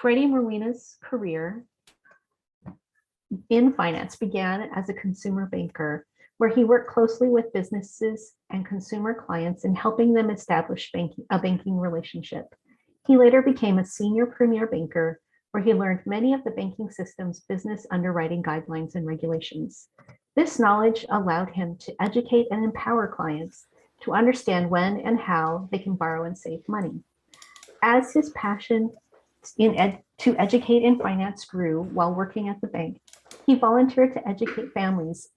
Freddy Molina's career in finance began as a consumer banker, where he worked closely with businesses and consumer clients in helping them establish a banking relationship. He later became a senior premier banker, where he learned many of the banking system's business underwriting guidelines and regulations. This knowledge allowed him to educate and empower clients to understand when and how they can borrow and save money. As his passion to educate in finance grew while working at the bank, he volunteered to educate families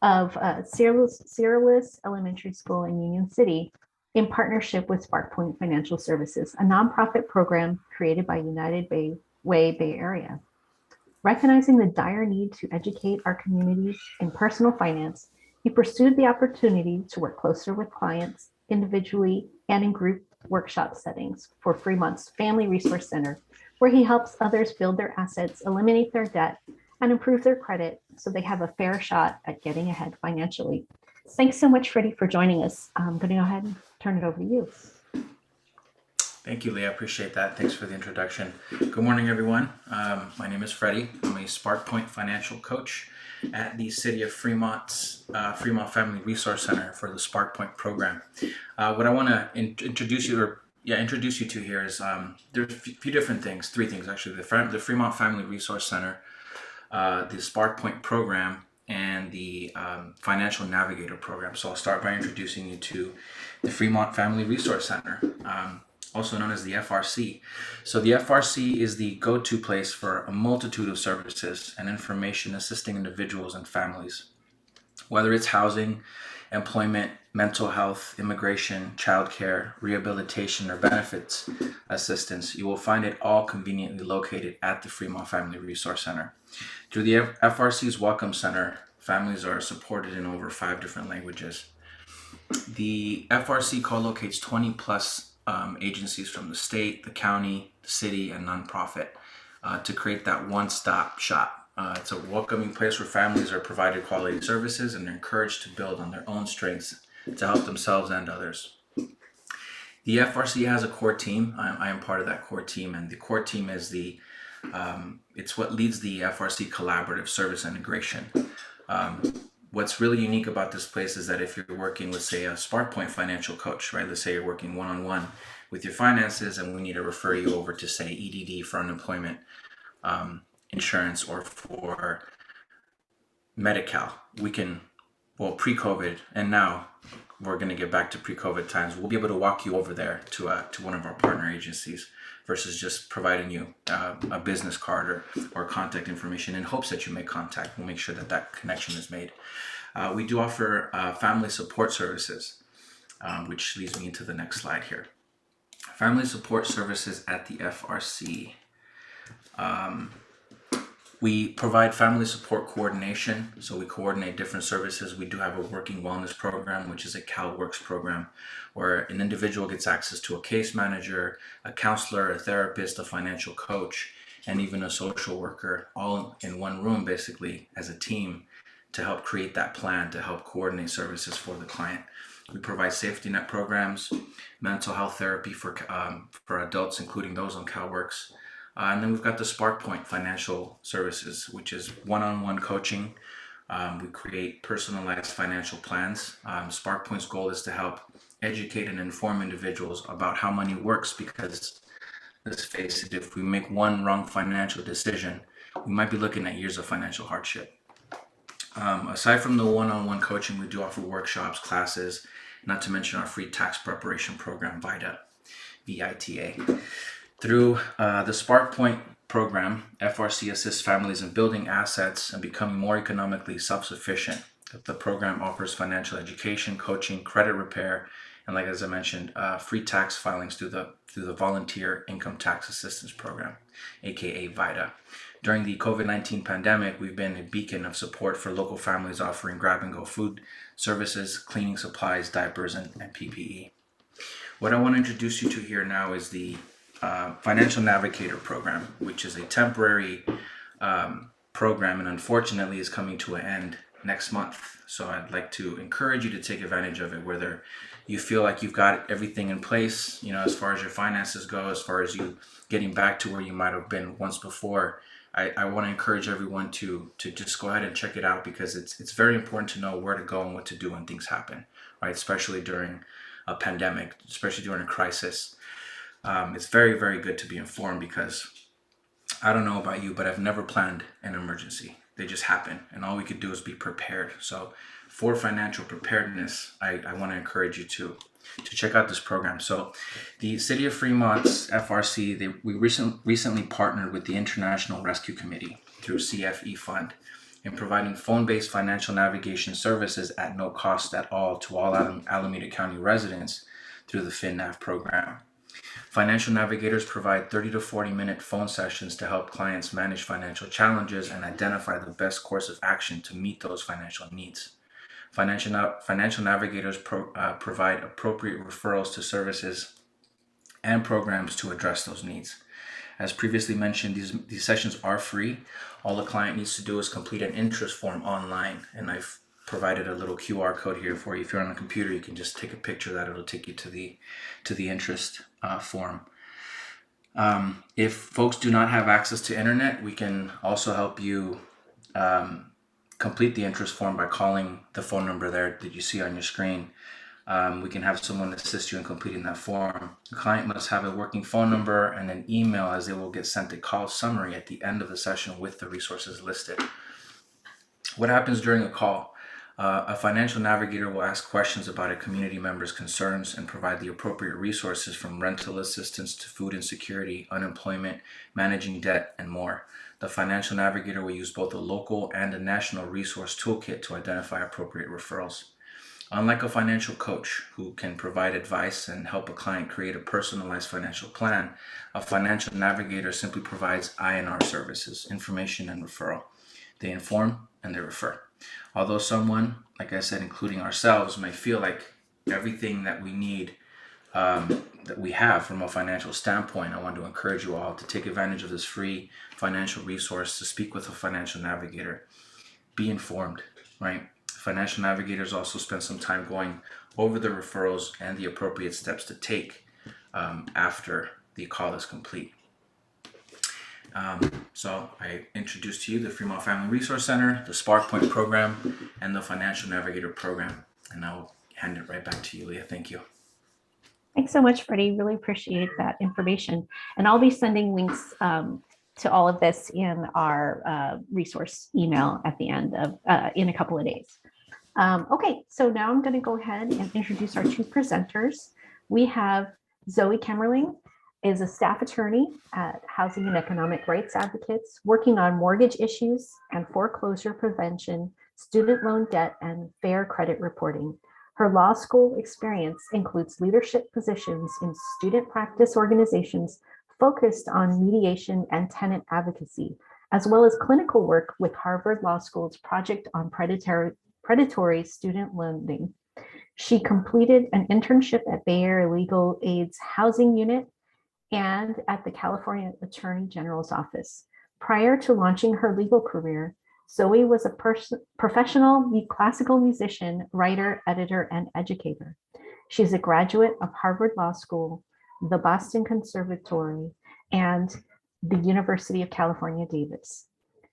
of Searles Elementary School in Union City in partnership with SparkPoint Financial Services, a nonprofit program created by United Way Bay Area. Recognizing the dire need to educate our communities in personal finance, he pursued the opportunity to work closer with clients individually and in group workshop settings for Fremont's Family Resource Center, where he helps others build their assets, eliminate their debt, and improve their credit so they have a fair shot at getting ahead financially. Thanks so much, Freddie, for joining us. I'm going to go ahead and turn it over to you. Thank you, Leah. I appreciate that. Thanks for the introduction. Good morning, everyone. My name is Freddie. I'm a SparkPoint Financial Coach at the City of Fremont's Fremont Family Resource Center for the SparkPoint program. What I want to introduce you to here is there's a few different things, three things actually. The Fremont Family Resource Center, the SparkPoint program, and the Financial Navigator program. So I'll start by introducing you to the Fremont Family Resource Center, also known as the FRC. So the FRC is the go-to place for a multitude of services and information assisting individuals and families. Whether it's housing, employment, mental health, immigration, childcare, rehabilitation, or benefits assistance, you will find it all conveniently located at the Fremont Family Resource Center. Through the FRC's Welcome Center, families are supported in over 5 different languages. The FRC co-locates 20 plus agencies from the state, the county, the city, and nonprofit to create that one-stop shop. It's a welcoming place where families are provided quality services and they're encouraged to build on their own strengths to help themselves and others. The FRC has a core team. I am part of that core team, and the core team is it's what leads the FRC collaborative service integration. What's really unique about this place is that if you're working with, say, a SparkPoint financial coach, right? Let's say you're working one-on-one with your finances and we need to refer you over to, say, EDD for unemployment insurance or for Medi-Cal. We can, pre-COVID, and now we're going to get back to pre-COVID times, we'll be able to walk you over there to one of our partner agencies versus just providing you a business card or contact information in hopes that you make contact. We'll make sure that that connection is made. We do offer family support services, which leads me into the next slide here. Family support services at the FRC. We provide family support coordination, so we coordinate different services. We do have a working wellness program, which is a CalWorks program, where an individual gets access to a case manager, a counselor, a therapist, a financial coach, and even a social worker, all in one room, basically, as a team to help create that plan, to help coordinate services for the client. We provide safety net programs, mental health therapy for adults, including those on CalWorks. And then we've got the SparkPoint Financial Services, which is one-on-one coaching. We create personalized financial plans. SparkPoint's goal is to help educate and inform individuals about how money works, because let's face it, if we make one wrong financial decision, we might be looking at years of financial hardship. Aside from the one-on-one coaching, we do offer workshops, classes, not to mention our free tax preparation program, VITA. Through the SparkPoint program, FRC assists families in building assets and becoming more economically self-sufficient. The program offers financial education, coaching, credit repair, and as I mentioned, free tax filings through the Volunteer Income Tax Assistance Program, aka VITA. During the COVID-19 pandemic, we've been a beacon of support for local families offering grab-and-go food services, cleaning supplies, diapers, and PPE. What I want to introduce you to here now is the Financial Navigator program, which is a temporary program and unfortunately is coming to an end next month. So I'd like to encourage you to take advantage of it, whether you feel like you've got everything in place, as far as your finances go, as far as you getting back to where you might have been once before. I want to encourage everyone to just go ahead and check it out, because it's very important to know where to go and what to do when things happen, right? Especially during a pandemic, especially during a crisis. It's very, very good to be informed, because I don't know about you, but I've never planned an emergency. They just happen, and all we could do is be prepared. So for financial preparedness, I want to encourage you to check out this program. So the City of Fremont's FRC, we recently partnered with the International Rescue Committee through CFE Fund in providing phone-based financial navigation services at no cost at all to all Alameda County residents through the FinNav program. Financial navigators provide 30 to 40-minute phone sessions to help clients manage financial challenges and identify the best course of action to meet those financial needs. Financial navigators provide appropriate referrals to services and programs to address those needs. As previously mentioned, these sessions are free. All the client needs to do is complete an interest form online, and I've provided a little QR code here for you. If you're on a computer, you can just take a picture of that. It'll take you to the interest form. If folks do not have access to internet, we can also help you complete the interest form by calling the phone number there that you see on your screen. We can have someone assist you in completing that form. The client must have a working phone number and an email, as they will get sent a call summary at the end of the session with the resources listed. What happens during a call? A financial navigator will ask questions about a community member's concerns and provide the appropriate resources, from rental assistance to food insecurity, unemployment, managing debt, and more. The financial navigator will use both a local and a national resource toolkit to identify appropriate referrals. Unlike a financial coach who can provide advice and help a client create a personalized financial plan, a financial navigator simply provides I&R services, information and referral. They inform and they refer. Although someone, like I said, including ourselves, may feel like everything that we need, that we have from a financial standpoint, I want to encourage you all to take advantage of this free financial resource, to speak with a financial navigator. Be informed, right? Financial navigators also spend some time going over the referrals and the appropriate steps to take after the call is complete. So I introduced to you the Fremont Family Resource Center, the SparkPoint program, and the Financial Navigator program. And I'll hand it right back to you, Leah. Thank you. Thanks so much, Freddie. Really appreciate that information. And I'll be sending links to all of this in our resource email at the end of in a couple of days. Okay, so now I'm going to go ahead and introduce our two presenters. We have Zoe Kemmerling, is a staff attorney at Housing and Economic Rights Advocates, working on mortgage issues and foreclosure prevention, student loan debt, and fair credit reporting. Her law school experience includes leadership positions in student practice organizations focused on mediation and tenant advocacy, as well as clinical work with Harvard Law School's Project on Predatory Student Lending. She completed an internship at Bay Area Legal Aid's Housing Unit and at the California Attorney General's Office. Prior to launching her legal career, Zoe was a professional classical musician, writer, editor, and educator. She's a graduate of Harvard Law School, the Boston Conservatory, and the University of California, Davis.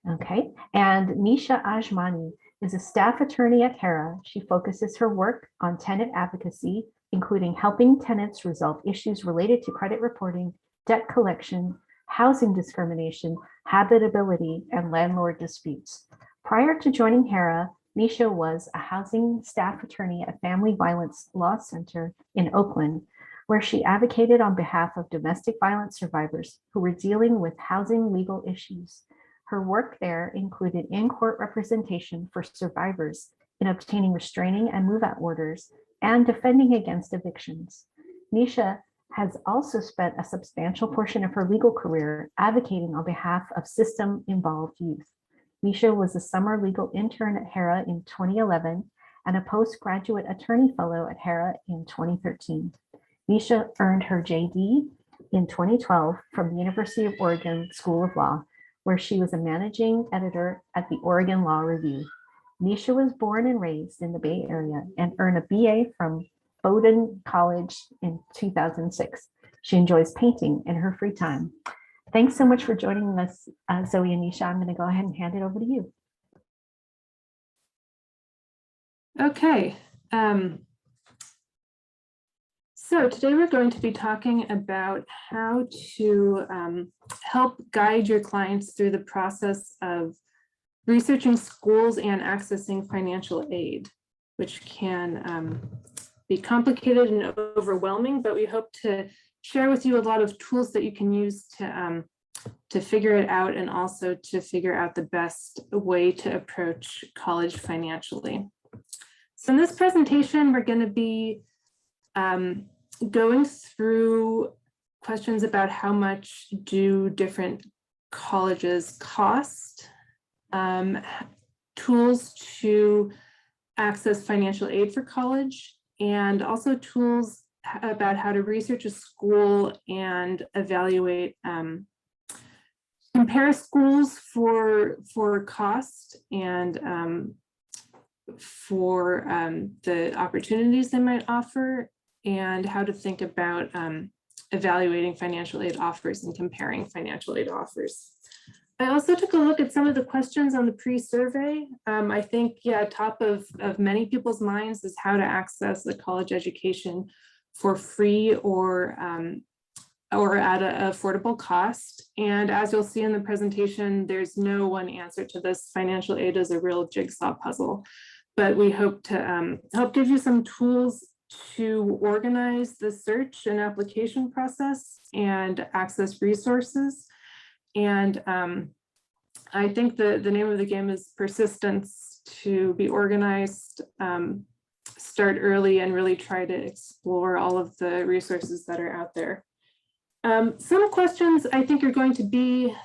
Okay, and Nisha Ajmani is a staff attorney at HERA. She focuses her work on tenant advocacy, including helping tenants resolve issues related to credit reporting, debt collection, housing discrimination, habitability, and landlord disputes. Prior to joining HERA, Nisha was a housing staff attorney at Family Violence Law Center in Oakland, where she advocated on behalf of domestic violence survivors who were dealing with housing legal issues. Her work there included in-court representation for survivors in obtaining restraining and move-out orders and defending against evictions. Nisha has also spent a substantial portion of her legal career advocating on behalf of system-involved youth. Nisha was a summer legal intern at HERA in 2011 and a postgraduate attorney fellow at HERA in 2013. Nisha earned her JD in 2012 from the University of Oregon School of Law, where she was a managing editor at the Oregon Law Review. Nisha was born and raised in the Bay Area and earned a BA from Bowdoin College in 2006. She enjoys painting in her free time. Thanks so much for joining us, Zoe and Nisha. I'm going to go ahead and hand it over to you. Okay. So today we're going to be talking about how to help guide your clients through the process of researching schools and accessing financial aid, which can be complicated and overwhelming, but we hope to share with you a lot of tools that you can use to figure it out and also to figure out the best way to approach college financially. So in this presentation, we're going to be going through questions about how much do different colleges cost, tools to access financial aid for college, and also tools about how to research a school and evaluate, compare schools for cost and for the opportunities they might offer, and how to think about evaluating financial aid offers and comparing financial aid offers. I also took a look at some of the questions on the pre-survey. I think, yeah, top of many people's minds is how to access a college education for free or at an affordable cost. And as you'll see in the presentation, there's no one answer to this. Financial aid is a real jigsaw puzzle, but we hope to help give you some tools to organize the search and application process and access resources. And I think the name of the game is persistence, to be organized, start early, and really try to explore all of the resources that are out there. Some questions I think are going to be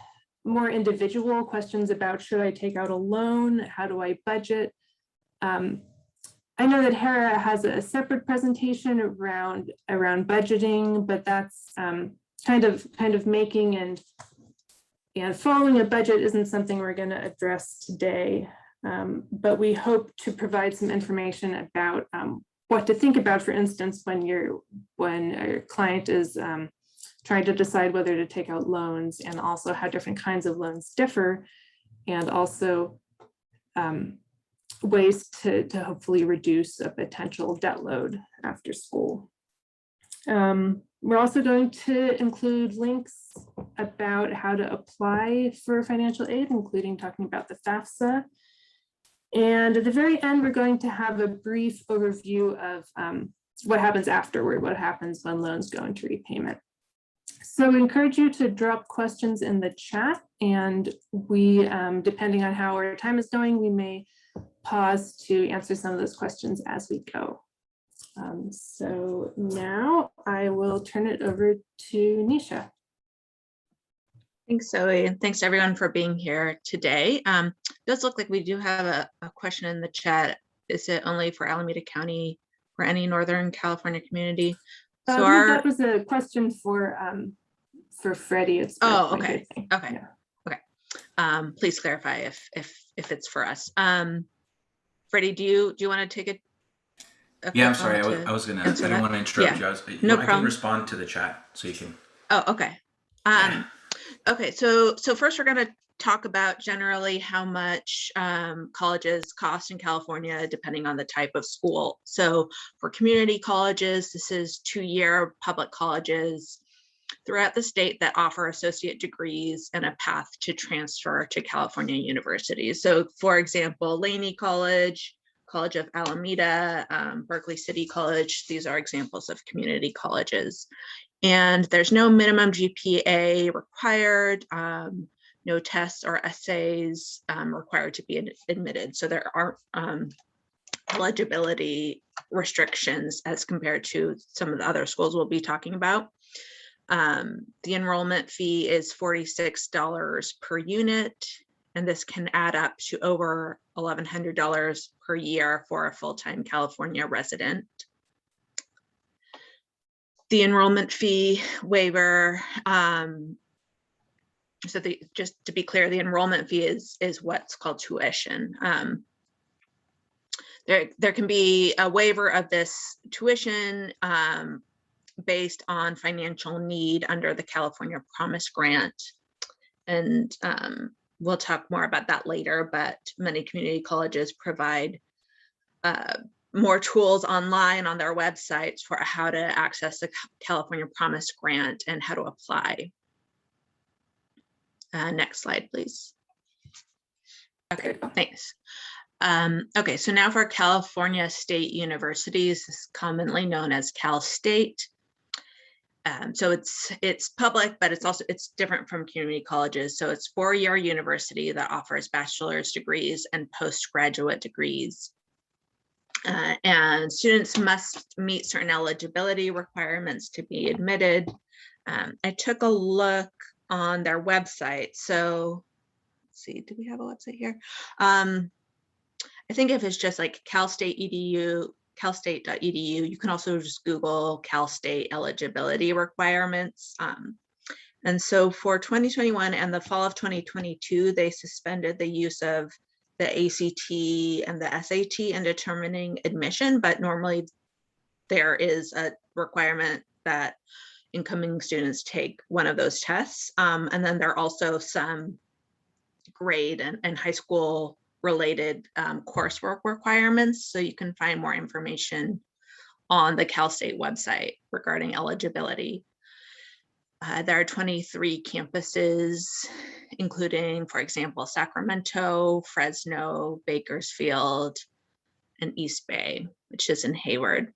more individual questions about, should I take out a loan? How do I budget? I know that Hera has a separate presentation around budgeting, but that's kind of making and following a budget isn't something we're going to address today. But we hope to provide some information about what to think about, for instance, when a client is trying to decide whether to take out loans, and also how different kinds of loans differ, and also ways to hopefully reduce a potential debt load after school. We're also going to include links about how to apply for financial aid, including talking about the FAFSA. And at the very end, we're going to have a brief overview of what happens afterward, what happens when loans go into repayment. So we encourage you to drop questions in the chat, and we, depending on how our time is going, we may pause to answer some of those questions as we go. So now I will turn it over to Nisha. Thanks, Zoe, and thanks everyone for being here today. It does look like we do have a question in the chat. Is it only for Alameda County or any Northern California community? So that was a question for Freddie. It's okay. Okay. Yeah. Okay. Please clarify if it's for us. Freddie, do you want to take it? Yeah, I'm sorry. I was gonna. I didn't want to interrupt you. No problem. I can respond to the chat, so you can. Oh, okay. Okay. So first, we're going to talk about generally how much colleges cost in California, depending on the type of school. So for community colleges, this is 2-year public colleges throughout the state that offer associate degrees and a path to transfer to California universities. So for example, Laney College, College of Alameda, Berkeley City College, these are examples of community colleges. And there's no minimum GPA required, no tests or essays required to be admitted. So there aren't eligibility restrictions as compared to some of the other schools we'll be talking about. The enrollment fee is $46 per unit, and this can add up to over $1,100 per year for a full-time California resident. The enrollment fee waiver, just to be clear, the enrollment fee is what's called tuition. there can be a waiver of this tuition based on financial need under the California Promise Grant. And we'll talk more about that later, but many community colleges provide more tools online on their websites for how to access the California Promise Grant and how to apply. Next slide, please. Okay, thanks. Okay, so now for California State Universities, this is commonly known as Cal State. So it's public, but it's different from community colleges. So it's 4-year university that offers bachelor's degrees and postgraduate degrees. And students must meet certain eligibility requirements to be admitted. I took a look on their website. So let's see, do we have a website here? I think if it's just like Cal State EDU, calstate.edu, you can also just Google Cal State eligibility requirements. And so for 2021 and the fall of 2022, they suspended the use of the ACT and the SAT in determining admission, but normally there is a requirement that incoming students take one of those tests. And then there are also some grade and high school related coursework requirements. So you can find more information on the Cal State website regarding eligibility. There are 23 campuses, including, for example, Sacramento, Fresno, Bakersfield, and East Bay, which is in Hayward.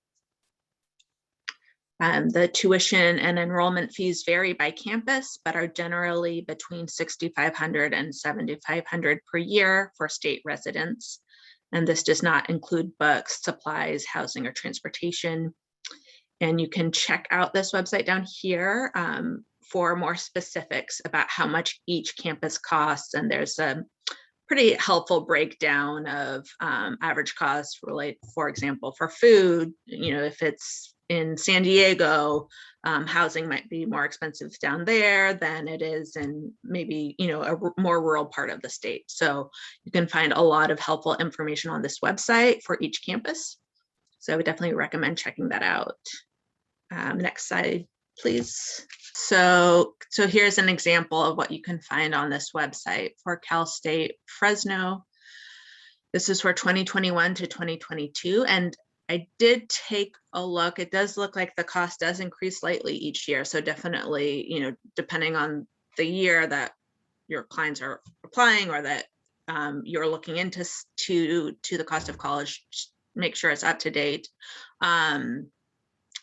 The tuition and enrollment fees vary by campus, but are generally between $6,500 and $7,500 per year for state residents. And this does not include books, supplies, housing, or transportation. And you can check out this website down here for more specifics about how much each campus costs. And there's a pretty helpful breakdown of average costs related, for example, for food. You know, if it's in San Diego, housing might be more expensive down there than it is in maybe, you know, a more rural part of the state. So you can find a lot of helpful information on this website for each campus. So I would definitely recommend checking that out. Next slide, please. So here's an example of what you can find on this website for Cal State Fresno. This is for 2021 to 2022. And I did take a look. It does look like the cost does increase slightly each year. So definitely, you know, depending on the year that your clients are applying or that you're looking into to the cost of college, make sure it's up to date.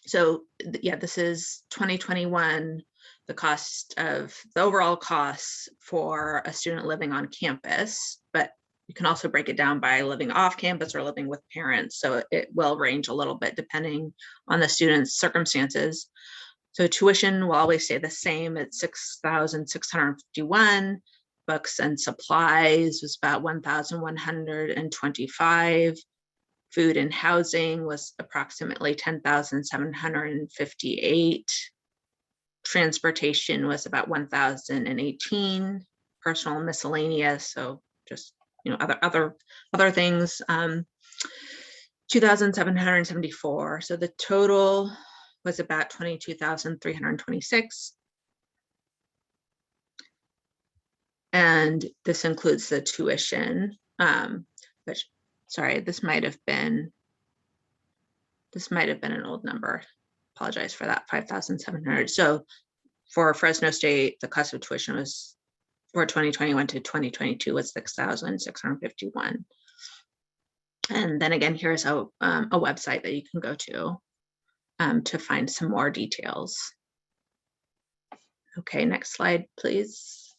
So yeah, this is 2021, the cost of the overall costs for a student living on campus, but you can also break it down by living off campus or living with parents. So it will range a little bit depending on the student's circumstances. So tuition will always stay the same at $6,651. Books and supplies was about $1,125. Food and housing was approximately $10,758. Transportation was about $1,018. Personal and miscellaneous, so just, you know, other things, 2,774. So the total was about 22,326. And this includes the tuition, which, sorry, this might have been an old number. Apologize for that, 5,700. So for Fresno State, the cost of tuition was for 2021 to 2022 was 6,651. And then again, here's a website that you can go to find some more details. Okay, next slide, please.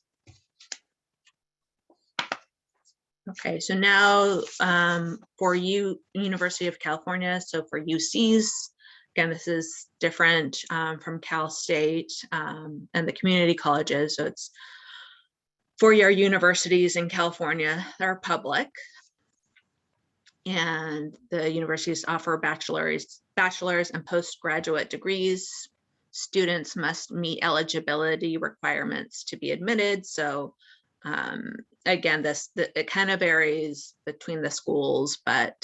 Okay, so now for University of California, so for UCs, again, this is different from Cal State and the community colleges. So it's 4-year universities in California that are public. And the universities offer bachelor's and postgraduate degrees. Students must meet eligibility requirements to be admitted. So again, it kind of varies between the schools, but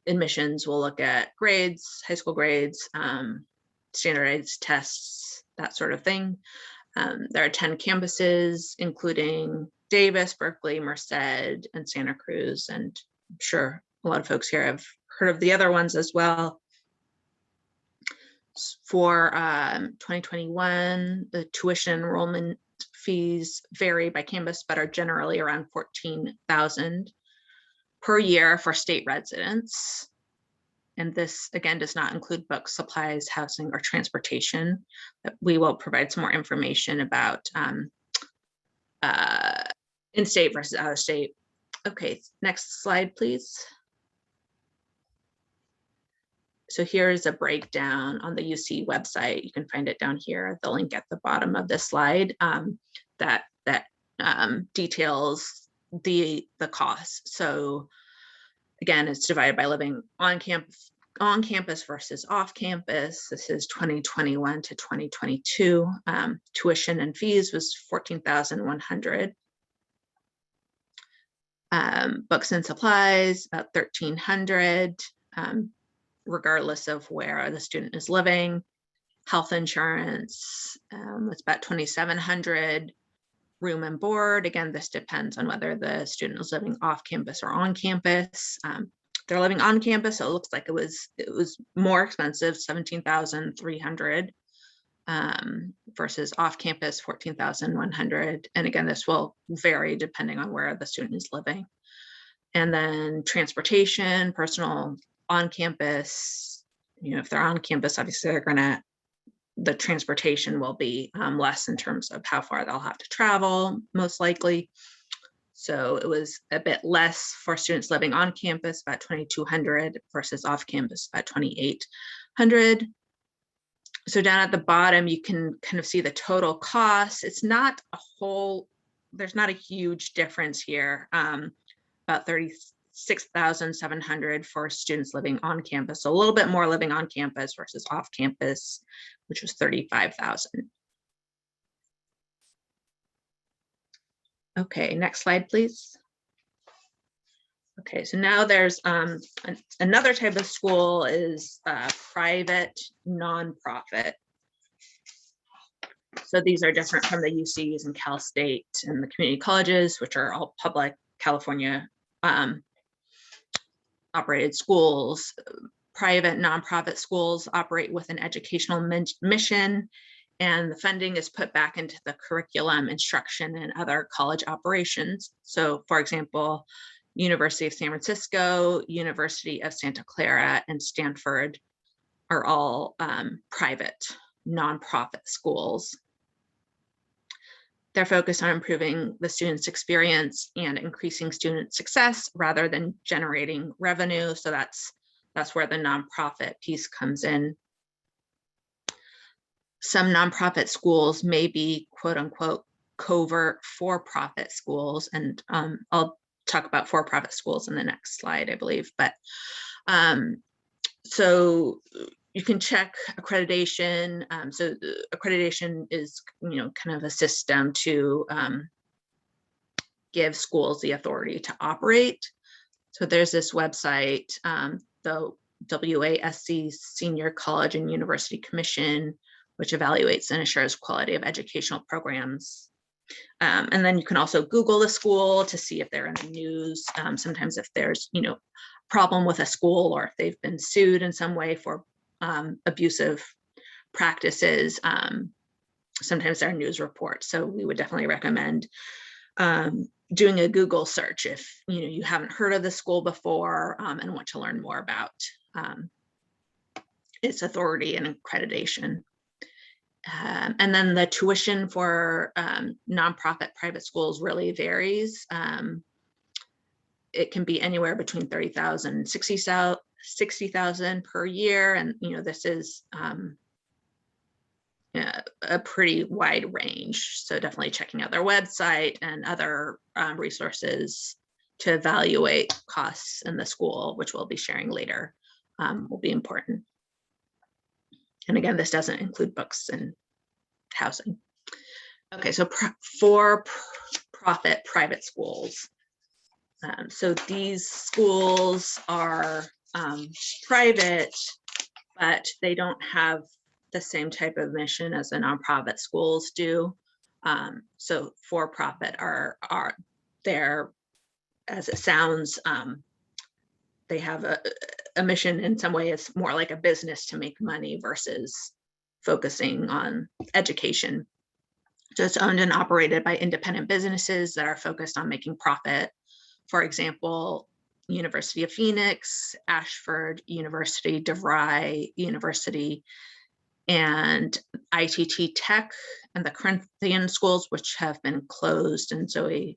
admissions will look at grades, high school grades, standardized tests, that sort of thing. There are 10 campuses, including Davis, Berkeley, Merced, and Santa Cruz. And I'm sure a lot of folks here have heard of the other ones as well. For 2021, the tuition enrollment fees vary by campus, but are generally around $14,000 per year for state residents. And this, again, does not include books, supplies, housing, or transportation. We will provide some more information about in-state versus out-of-state. Okay, next slide, please. So here's a breakdown on the UC website. You can find it down here, the link at the bottom of this slide, that details the costs. So again, it's divided by living on campus versus off campus. This is 2021 to 2022. Tuition and fees was $14,100. Books and supplies, about $1,300, regardless of where the student is living. Health insurance, it's about $2,700. Room and board, again, this depends on whether the student is living off campus or on campus. They're living on campus, so it looks like it was more expensive, $17,300, versus off campus, $14,100. And again, this will vary depending on where the student is living. And then transportation, personal on campus, if they're on campus, obviously the transportation will be less in terms of how far they'll have to travel, most likely. So it was a bit less for students living on campus, about $2,200, versus off campus, about $2,800. So down at the bottom, you can kind of see the total cost. It's not there's not a huge difference here, about $36,700 for students living on campus. So a little bit more living on campus versus off campus, which was $35,000. Okay, next slide, please. Okay, so now there's another type of school is private nonprofit. So these are different from the UCs and Cal State and the community colleges, which are all public California operated schools. Private nonprofit schools operate with an educational mission, and the funding is put back into the curriculum, instruction, and other college operations. So for example, University of San Francisco, University of Santa Clara, and Stanford are all private nonprofit schools. They're focused on improving the student's experience and increasing student success rather than generating revenue. So that's where the nonprofit piece comes in. Some nonprofit schools may be quote unquote covert for-profit schools, and I'll talk about for-profit schools in the next slide, I believe. But so you can check accreditation. So accreditation is, kind of a system to give schools the authority to operate. So there's this website, the WASC Senior College and University Commission, which evaluates and assures quality of educational programs. And then you can also Google the school to see if they're in the news. Sometimes if there's, problem with a school, or if they've been sued in some way for abusive practices, sometimes there are news reports. So we would definitely recommend doing a Google search if you haven't heard of the school before and want to learn more about its authority and accreditation. And then the tuition for nonprofit private schools really varies. It can be anywhere between $30,000 and $60,000 per year. And, this is a pretty wide range. So definitely checking out their website and other resources to evaluate costs in the school, which we'll be sharing later, will be important. And again, this doesn't include books and housing. Okay, so for for-profit private schools. So these schools are private, but they don't have the same type of mission as the nonprofit schools do. So for-profit are there, as it sounds, they have a mission in some way. It's more like a business to make money versus focusing on education. So it's owned and operated by independent businesses that are focused on making profit. For example, University of Phoenix, Ashford University, DeVry University, and ITT Tech and the Corinthian schools, which have been closed. And Zoe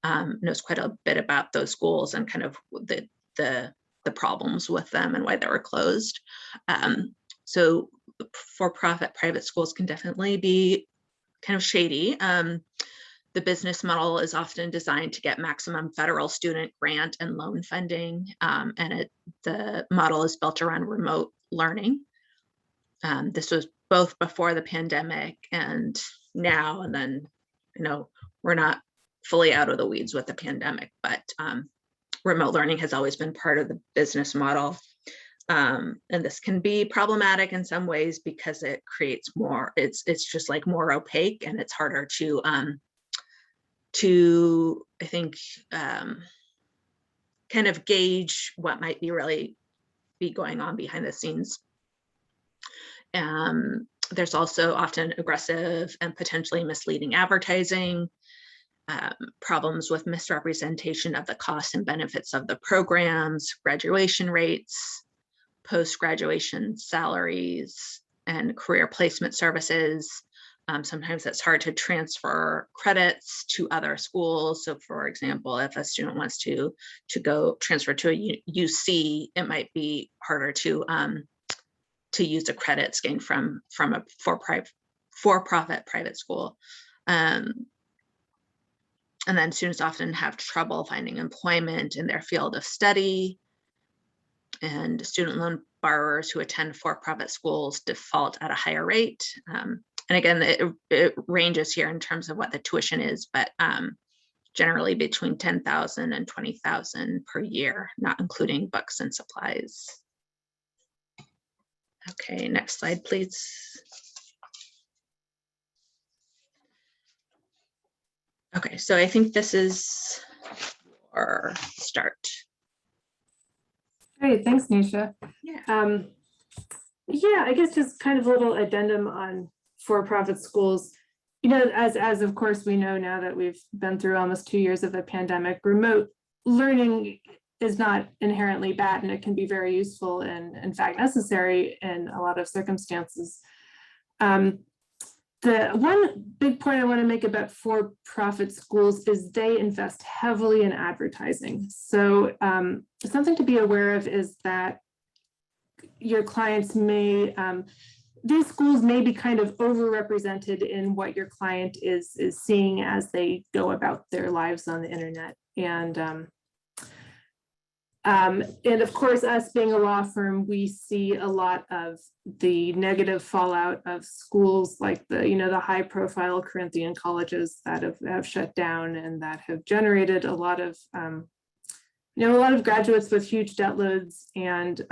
knows quite a bit about those schools and kind of the problems with them and why they were closed. So for-profit private schools can definitely be kind of shady. The business model is often designed to get maximum federal student grant and loan funding, and the model is built around remote learning. This was both before the pandemic and now, and then, we're not fully out of the weeds with the pandemic, but remote learning has always been part of the business model. And this can be problematic in some ways because it creates more, it's just like more opaque, and it's harder to I think, kind of gauge what might really be going on behind the scenes. There's also often aggressive and potentially misleading advertising, problems with misrepresentation of the costs and benefits of the programs, graduation rates, post-graduation salaries, and career placement services. Sometimes it's hard to transfer credits to other schools. So for example, if a student wants to go transfer to a UC, it might be harder to use the credits gained from a for-profit private school. And then students often have trouble finding employment in their field of study. And student loan borrowers who attend for-profit schools default at a higher rate. And again, it ranges here in terms of what the tuition is, but generally between $10,000 and $20,000 per year, not including books and supplies. Okay, next slide, please. Okay, so I think this is our start. Great, thanks, Nisha. Yeah. Yeah, I guess just kind of a little addendum on for-profit schools. As of course we know now that we've been through almost 2 years of the pandemic, remote learning is not inherently bad, and it can be very useful and in fact necessary in a lot of circumstances. The one big point I want to make about for-profit schools is they invest heavily in advertising. So something to be aware of is that your clients may, these schools may be kind of overrepresented in what your client is seeing as they go about their lives on the internet. And of course, us being a law firm, we see a lot of the negative fallout of schools like the high profile Corinthian colleges that have shut down and that have generated a lot of graduates with huge debt loads and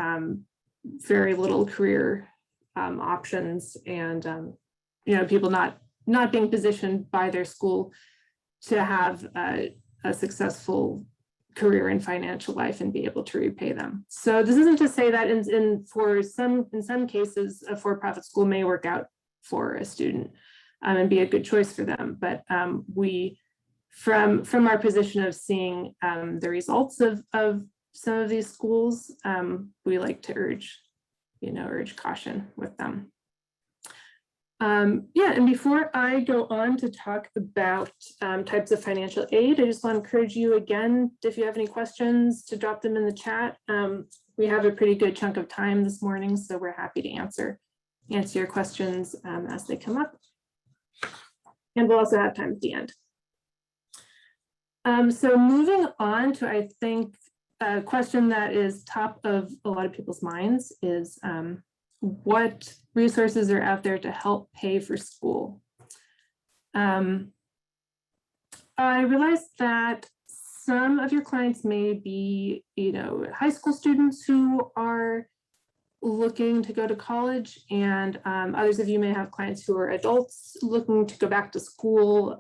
very little career options, and people not being positioned by their school to have a successful career and financial life and be able to repay them. So this isn't to say that in some cases a for-profit school may work out for a student and be a good choice for them, but we from our position of seeing the results of some of these schools, we like to urge caution with them. And before I go on to talk about types of financial aid, I just want to encourage you again, if you have any questions, to drop them in the chat. We have a pretty good chunk of time this morning, so we're happy to answer your questions as they come up. And we'll also have time at the end. So moving on to, I think, a question that is top of a lot of people's minds is what resources are out there to help pay for school. I realize that some of your clients may be, high school students who are looking to go to college, and others of you may have clients who are adults looking to go back to school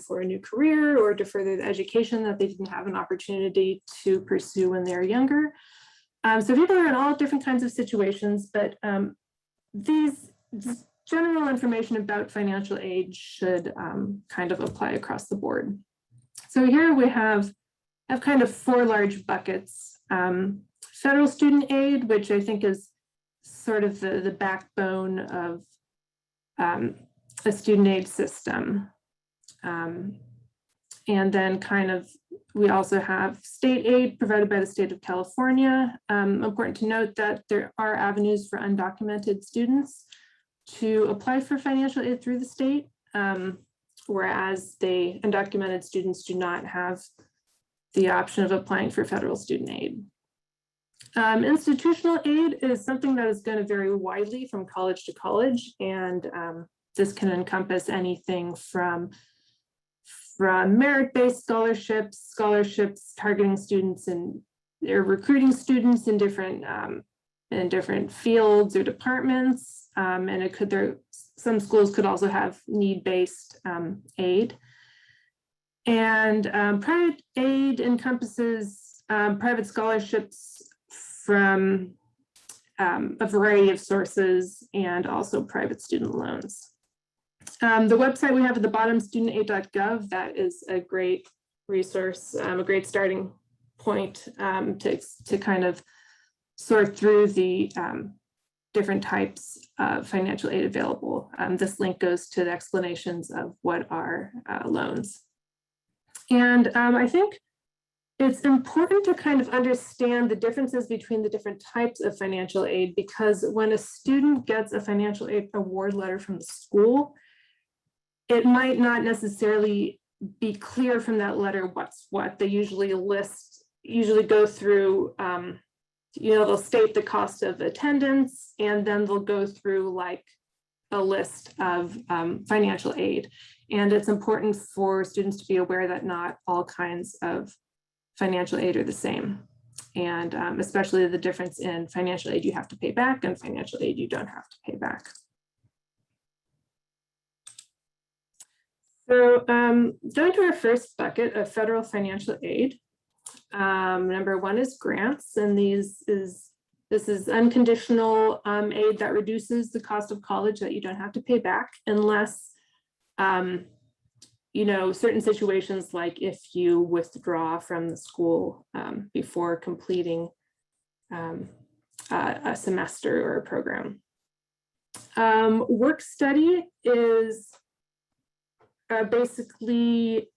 for a new career or to further the education that they didn't have an opportunity to pursue when they're younger. So people are in all different kinds of situations, but these general information about financial aid should kind of apply across the board. So here we have kind of 4 large buckets. Federal student aid, which I think is sort of the backbone of a student aid system. And then kind of, we also have state aid provided by the state of California. Important to note that there are avenues for undocumented students to apply for financial aid through the state, whereas the undocumented students do not have the option of applying for federal student aid. Institutional aid is something that is going to vary widely from college to college, and this can encompass anything from merit-based scholarships targeting students and they're recruiting students in different fields or departments, and some schools could also have need-based aid. And private aid encompasses private scholarships from a variety of sources and also private student loans. The website we have at the bottom, studentaid.gov, that is a great resource, a great starting point to kind of sort through the different types of financial aid available. This link goes to the explanations of what are loans. And I think it's important to kind of understand the differences between the different types of financial aid, because when a student gets a financial aid award letter from the school, it might not necessarily be clear from that letter what's what. They usually go through, they'll state the cost of attendance, and then they'll go through like a list of financial aid. And it's important for students to be aware that not all kinds of financial aid are the same. And especially the difference in financial aid you have to pay back and financial aid you don't have to pay back. So going to our first bucket of federal financial aid. Number 1 is grants, and this is unconditional aid that reduces the cost of college that you don't have to pay back unless certain situations, like if you withdraw from the school before completing a semester or a program. Work study is basically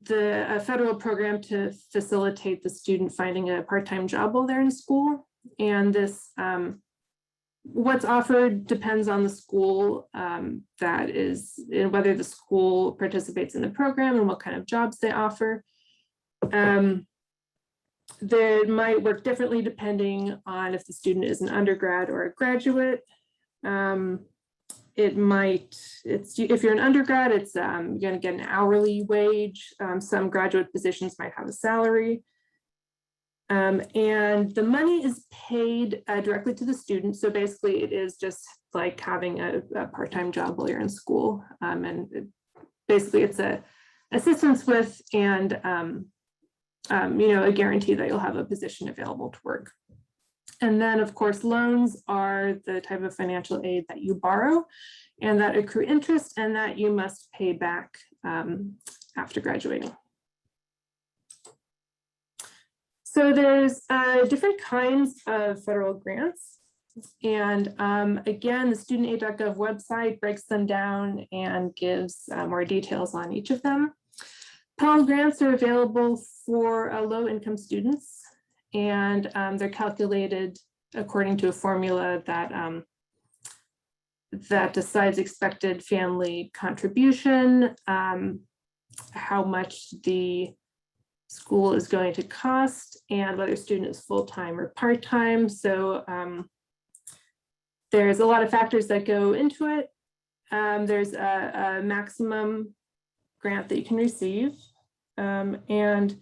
the federal program to facilitate the student finding a part-time job while they're in school. And this, what's offered depends on the school, that is, whether the school participates in the program and what kind of jobs they offer. They might work differently depending on if the student is an undergrad or a graduate. If you're an undergrad, it's you're going to get an hourly wage. Some graduate positions might have a salary. And the money is paid directly to the student. So basically it is just like having a part-time job while you're in school. Basically it's a assistance with and a guarantee that you'll have a position available to work. And then of course, loans are the type of financial aid that you borrow and that accrue interest and that you must pay back after graduating. So there's different kinds of federal grants. And again, the studentaid.gov website breaks them down and gives more details on each of them. Pell Grants are available for low-income students, and they're calculated according to a formula that that decides expected family contribution, how much the school is going to cost, and whether a student is full-time or part-time. So there's a lot of factors that go into it. There's a maximum grant that you can receive. In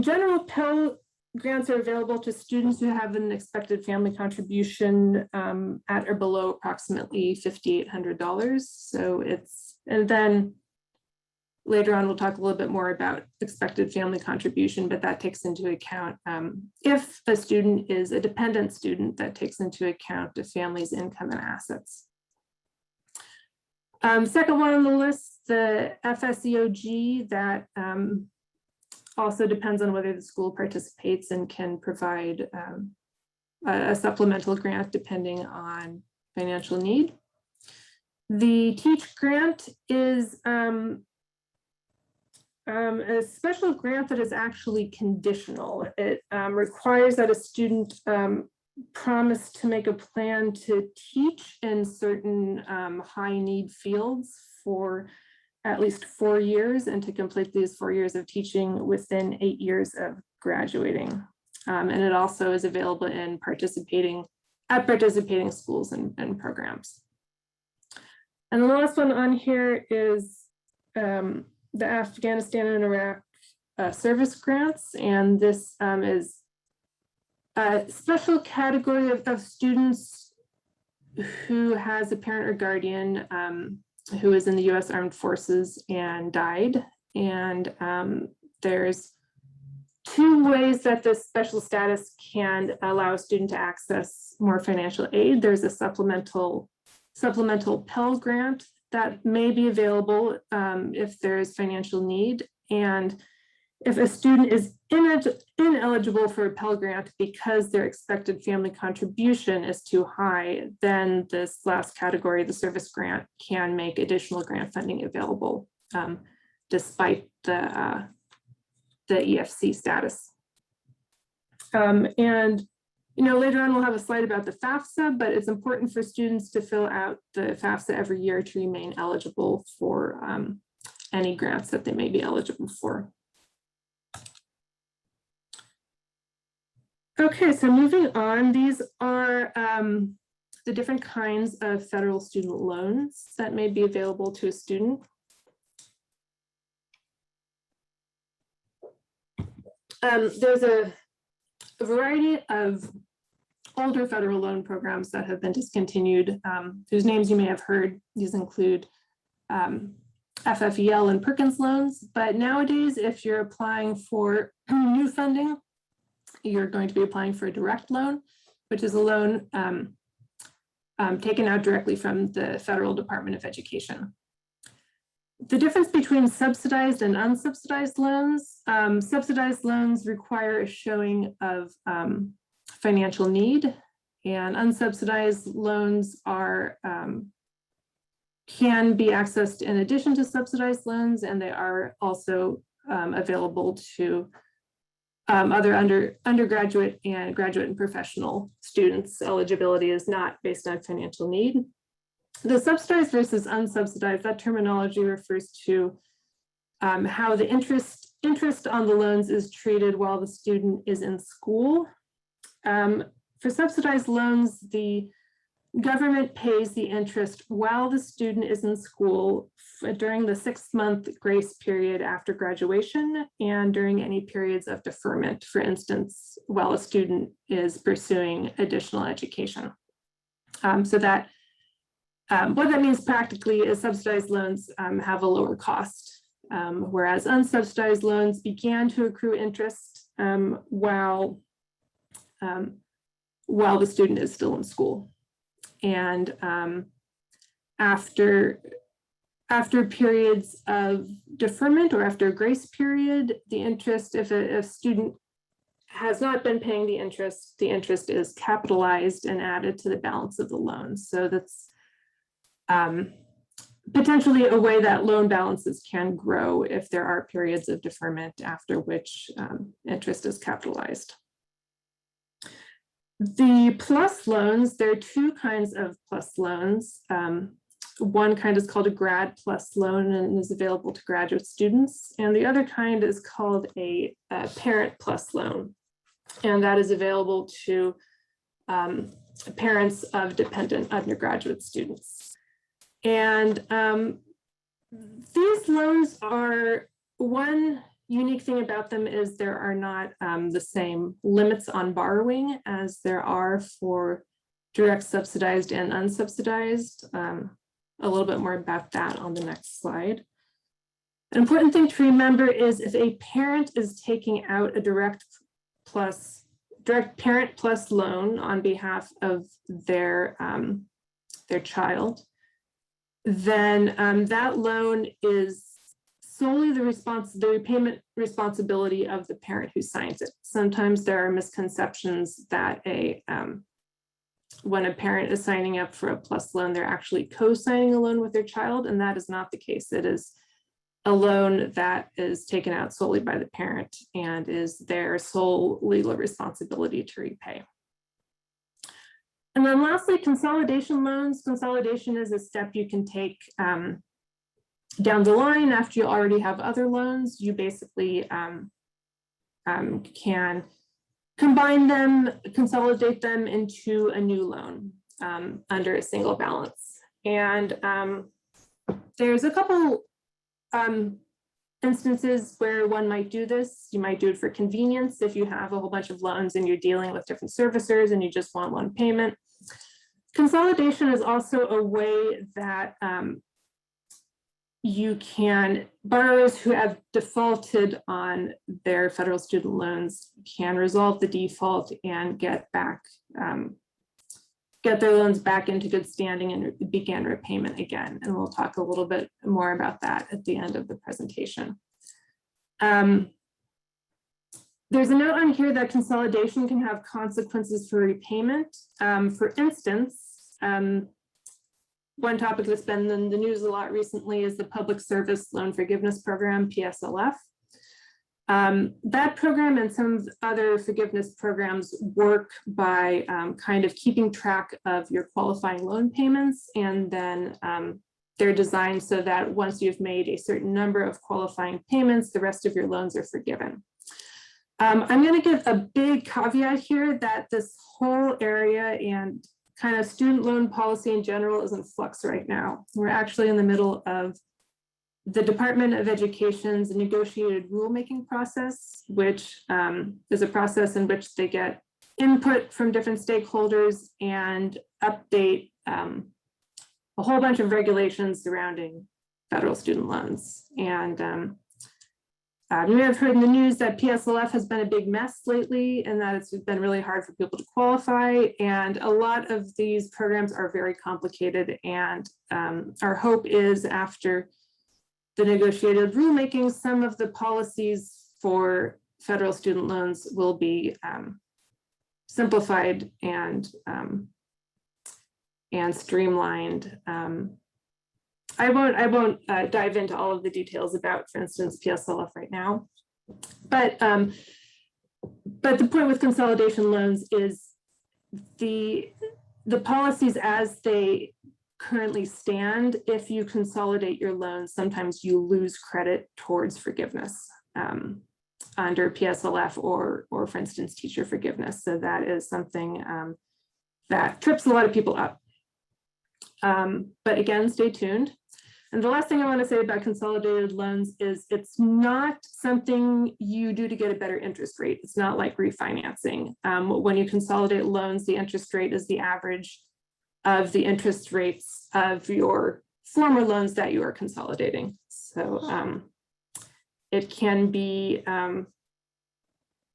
general, Pell grants are available to students who have an expected family contribution at or below approximately $5,800. So and then later on, we'll talk a little bit more about expected family contribution, but that takes into account if a student is a dependent student, that takes into account the family's income and assets. Second one on the list, the FSEOG, that also depends on whether the school participates and can provide a supplemental grant depending on financial need. The TEACH grant is a special grant that is actually conditional. It requires that a student promise to make a plan to teach in certain high need fields for at least 4 years and to complete these 4 years of teaching within 8 years of graduating. And it also is available in participating schools and programs. And the last one on here is the Afghanistan and Iraq service grants. And this is a special category of students who has a parent or guardian who is in the U.S. Armed Forces and died. And there's 2 ways that this special status can allow a student to access more financial aid. There's a supplemental Pell Grant that may be available if there is financial need. And if a student is ineligible for a Pell Grant because their expected family contribution is too high, then this last category, the service grant, can make additional grant funding available despite the EFC status. And later on we'll have a slide about the FAFSA, but it's important for students to fill out the FAFSA every year to remain eligible for any grants that they may be eligible for. Okay, so moving on, these are the different kinds of federal student loans that may be available to a student. There's a variety of older federal loan programs that have been discontinued, whose names you may have heard. These include FFEL and Perkins loans, but nowadays, if you're applying for new funding, you're going to be applying for a direct loan, which is a loan taken out directly from the Federal Department of Education. The difference between subsidized and unsubsidized loans, subsidized loans require a showing of financial need, and unsubsidized loans can be accessed in addition to subsidized loans, and they are also available to other undergraduate and graduate and professional students. Eligibility is not based on financial need. The subsidized versus unsubsidized, that terminology refers to how the interest on the loans is treated while the student is in school. For subsidized loans, the government pays the interest while the student is in school during the 6-month grace period after graduation and during any periods of deferment, for instance, while a student is pursuing additional education. So that what that means practically is subsidized loans have a lower cost, whereas unsubsidized loans began to accrue interest while the student is still in school. And after periods of deferment or after a grace period, the interest, if a student has not been paying the interest is capitalized and added to the balance of the loan. So that's potentially a way that loan balances can grow if there are periods of deferment after which interest is capitalized. The PLUS loans, there are 2 kinds of PLUS loans. One kind is called a Grad PLUS loan and is available to graduate students. And the other kind is called a Parent PLUS loan. And that is available to parents of dependent undergraduate students. And These loans are, one unique thing about them is there are not the same limits on borrowing as there are for direct subsidized and unsubsidized. A little bit more about that on the next slide. An important thing to remember is if a parent is taking out a direct parent plus loan on behalf of their child, then that loan is solely the repayment responsibility of the parent who signs it. Sometimes there are misconceptions that when a parent is signing up for a plus loan, they're actually co-signing a loan with their child, and that is not the case. It is a loan that is taken out solely by the parent and is their sole legal responsibility to repay. And then lastly, consolidation loans. Consolidation is a step you can take down the line after you already have other loans. You basically can combine them, consolidate them into a new loan under a single balance. And there's a couple instances where one might do this. You might do it for convenience if you have a whole bunch of loans and you're dealing with different servicers and you just want one payment. Consolidation is also a way that borrowers who have defaulted on their federal student loans can resolve the default and get their loans back into good standing and begin repayment again. And we'll talk a little bit more about that at the end of the presentation. There's a note on here that consolidation can have consequences for repayment. For instance, one topic that's been in the news a lot recently is the Public Service Loan Forgiveness Program, PSLF. That program and some other forgiveness programs work by kind of keeping track of your qualifying loan payments, and then they're designed so that once you've made a certain number of qualifying payments, the rest of your loans are forgiven. I'm going to give a big caveat here that this whole area and kind of student loan policy in general is in flux right now. We're actually in the middle of the Department of Education's negotiated rulemaking process, which is a process in which they get input from different stakeholders and update a whole bunch of regulations surrounding federal student loans. And you may have heard in the news that PSLF has been a big mess lately and that it's been really hard for people to qualify. And a lot of these programs are very complicated. And our hope is after the negotiated rulemaking, some of the policies for federal student loans will be simplified and streamlined. I won't dive into all of the details about, for instance, PSLF right now, but the point with consolidation loans is the policies as they currently stand. If you consolidate your loans, sometimes you lose credit towards forgiveness under PSLF or for instance, teacher forgiveness. So that is something that trips a lot of people up. But again, stay tuned. And the last thing I want to say about consolidated loans is it's not something you do to get a better interest rate. It's not like refinancing. When you consolidate loans, the interest rate is the average of the interest rates of your former loans that you are consolidating. So it can be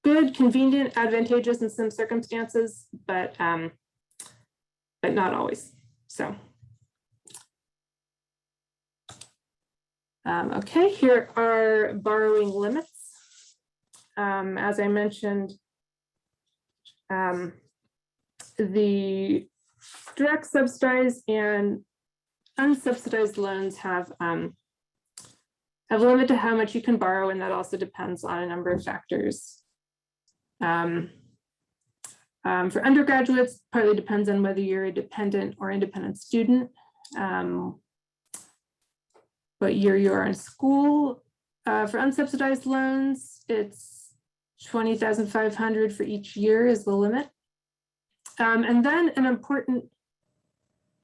good, convenient, advantageous in some circumstances, but not always. So. Okay, here are borrowing limits. As I mentioned, the direct subsidized and unsubsidized loans have a limit to how much you can borrow, and that also depends on a number of factors. For undergraduates, partly depends on whether you're a dependent or independent student. What year you are in school. For unsubsidized loans, it's $20,500 for each year is the limit. And then an important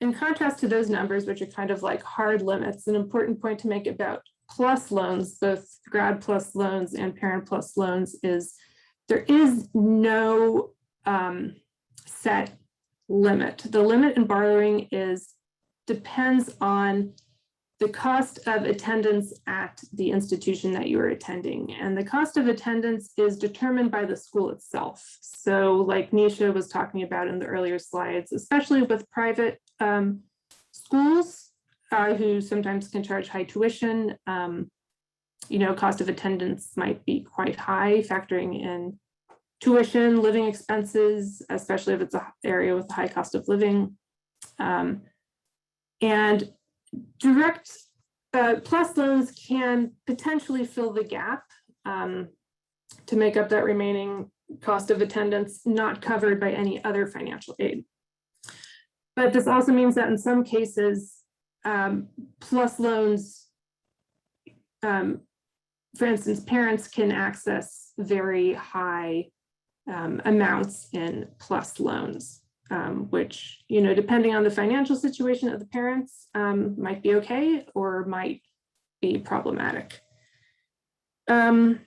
In contrast to those numbers, which are kind of like hard limits, an important point to make about plus loans, both grad plus loans and parent plus loans, is there is no set limit. The limit in borrowing depends on the cost of attendance at the institution that you are attending. And the cost of attendance is determined by the school itself. So like Nisha was talking about in the earlier slides, especially with private schools who sometimes can charge high tuition, cost of attendance might be quite high, factoring in tuition, living expenses, especially if it's an area with a high cost of living. And direct plus loans can potentially fill the gap to make up that remaining cost of attendance not covered by any other financial aid. But this also means that in some cases, plus loans, for instance, parents can access very high amounts in plus loans. Which, depending on the financial situation of the parents, might be okay or might be problematic. Another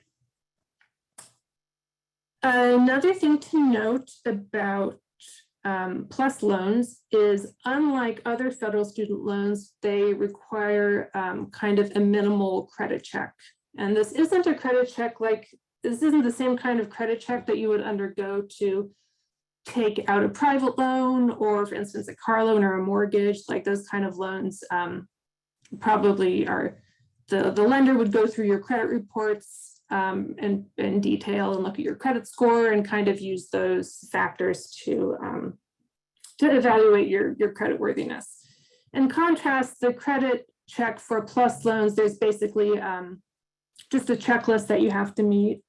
thing to note about plus loans is, unlike other federal student loans, they require kind of a minimal credit check. And this isn't a credit check this isn't the same kind of credit check that you would undergo to take out a private loan, or for instance, a car loan or a mortgage. Like those kind of loans probably are, the lender would go through your credit reports in detail and look at your credit score and kind of use those factors to evaluate your credit worthiness. In contrast, the credit check for plus loans, there's basically just a checklist that you have to meet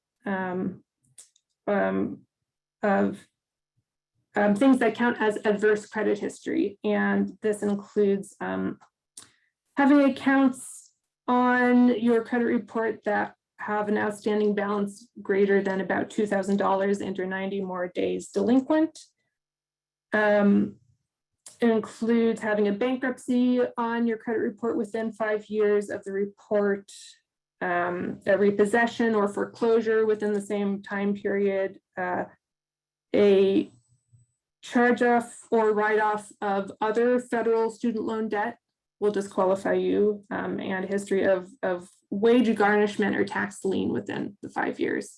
of things that count as adverse credit history. And this includes having accounts on your credit report that have an outstanding balance greater than about $2,000 and are 90 more days delinquent. It includes having a bankruptcy on your credit report within 5 years of the report, a repossession or foreclosure within the same time period, a charge-off or write-off of other federal student loan debt will disqualify you, and a history of wage garnishment or tax lien within the 5 years.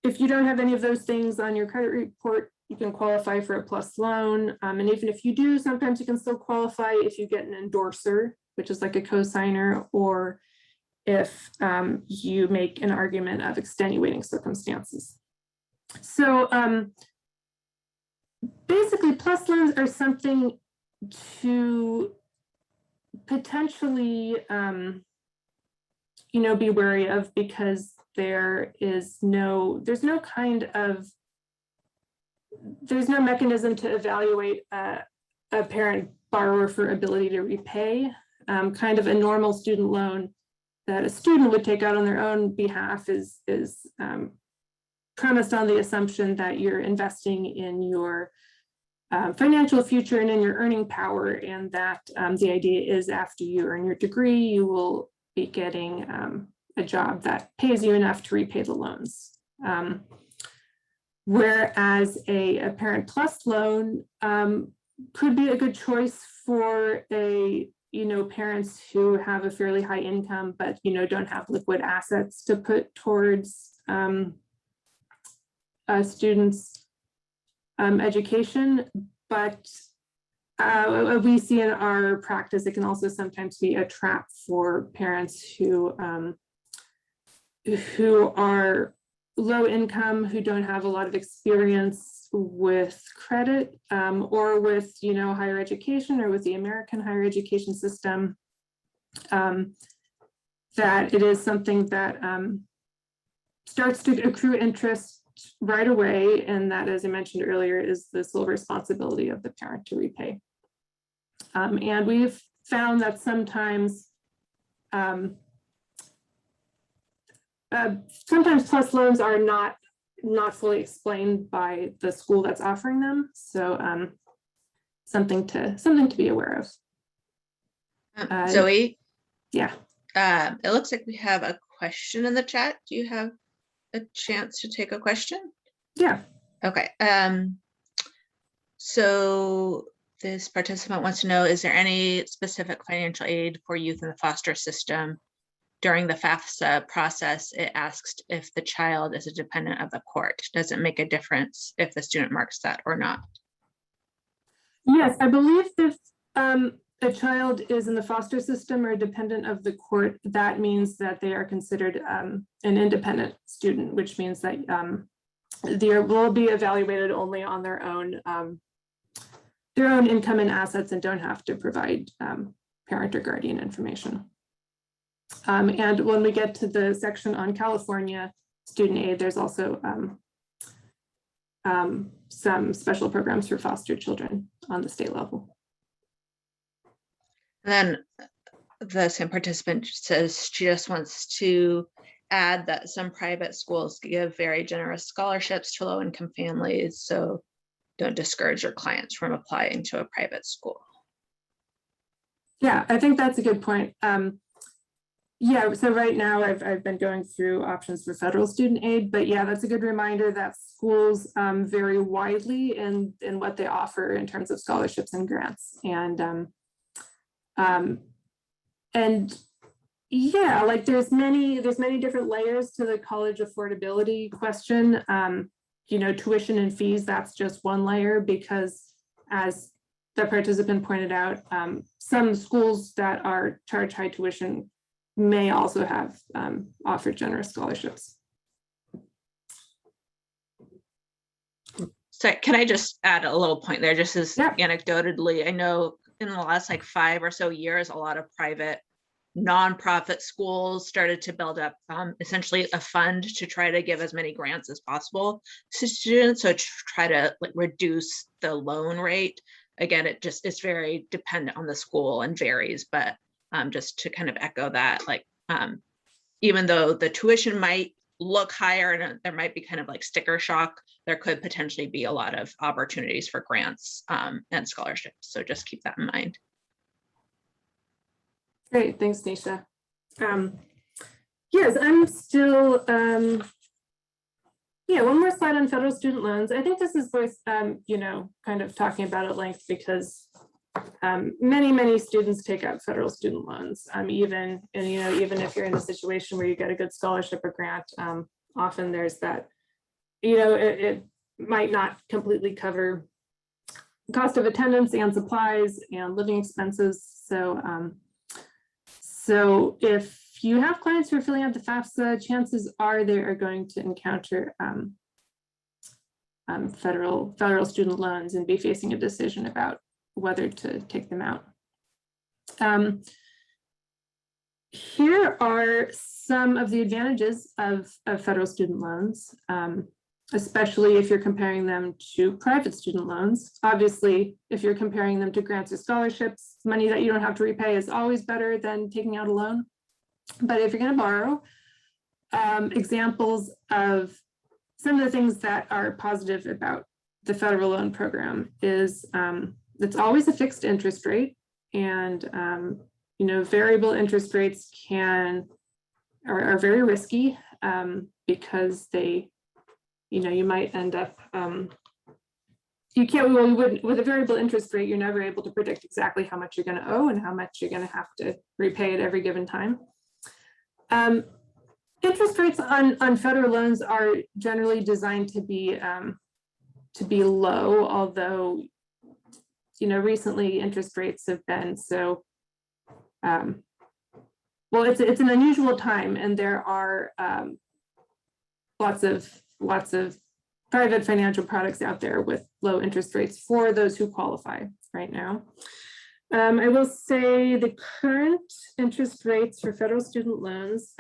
If you don't have any of those things on your credit report, you can qualify for a plus loan. And even if you do, sometimes you can still qualify if you get an endorser, which is like a cosigner, or if you make an argument of extenuating circumstances. So basically, plus loans are something to potentially be wary of, because there's no mechanism to evaluate a parent borrower for ability to repay. Kind of a normal student loan that a student would take out on their own behalf is premised on the assumption that you're investing in your financial future and in your earning power, and that the idea is after you earn your degree, you will be getting a job that pays you enough to repay the loans. Whereas a Parent Plus loan could be a good choice for parents who have a fairly high income, but don't have liquid assets to put towards students' education. But we see in our practice, it can also sometimes be a trap for parents who are low income, who don't have a lot of experience with credit or with higher education or with the American higher education system, that it is something that starts to accrue interest right away, and that, as I mentioned earlier, is the sole responsibility of the parent to repay. And we've found that sometimes plus loans are not not fully explained by the school that's offering them. So something to be aware of. Zoe, Yeah. it looks like we have a question in the chat. Do you have a chance to take a question? Yeah. Okay. So this participant wants to know, is there any specific financial aid for youth in the foster system? During the FAFSA process, it asks if the child is a dependent of the court. Does it make a difference if the student marks that or not? Yes, I believe if a child is in the foster system or dependent of the court, that means that they are considered an independent student, which means that they will be evaluated only on their own income and assets and don't have to provide parent or guardian information. And when we get to the section on California student aid, there's also some special programs for foster children on the state level. And then the same participant says she just wants to add that some private schools give very generous scholarships to low-income families, so don't discourage your clients from applying to a private school. Yeah, I think that's a good point. Yeah, so right now I've been going through options for federal student aid, but yeah, that's a good reminder that schools vary widely in what they offer in terms of scholarships and grants. And yeah, like there's many different layers to the college affordability question. You know, tuition and fees, that's just one layer, because as the participant pointed out, some schools that are charge high tuition may also have offered generous scholarships. So can I just add a little point there, just as Yeah. anecdotally, I know in the last like 5 or so years, a lot of private nonprofit schools started to build up essentially a fund to try to give as many grants as possible to students, so to try to like reduce the loan rate. Again, it's very dependent on the school and varies, but just to kind of echo that, like even though the tuition might look higher and there might be kind of like sticker shock, there could potentially be a lot of opportunities for grants and scholarships. So just keep that in mind. Great, thanks, Nisha. Yes, I'm still, yeah, one more slide on federal student loans. I think this is worth, you know, kind of talking about at length, because many students take out federal student loans. Even if you're in a situation where you get a good scholarship or grant, often there's that, you know, it might not completely cover cost of attendance and supplies and living expenses. So if you have clients who are filling out the FAFSA, chances are they are going to encounter federal student loans and be facing a decision about whether to take them out. Here are some of the advantages of federal student loans, especially if you're comparing them to private student loans. Obviously, if you're comparing them to grants or scholarships, money that you don't have to repay is always better than taking out a loan. But if you're going to borrow, examples of some of the things that are positive about the federal loan program is it's always a fixed interest rate, and you know, variable interest rates are very risky because they, you know, you might end up you can't really, with a variable interest rate, you're never able to predict exactly how much you're going to owe and how much you're going to have to repay at every given time. Interest rates on federal loans are generally designed to be low, although, you know, recently interest rates have been so, well, it's an unusual time, and there are lots of private financial products out there with low interest rates for those who qualify right now. I will say the current interest rates for federal student loans,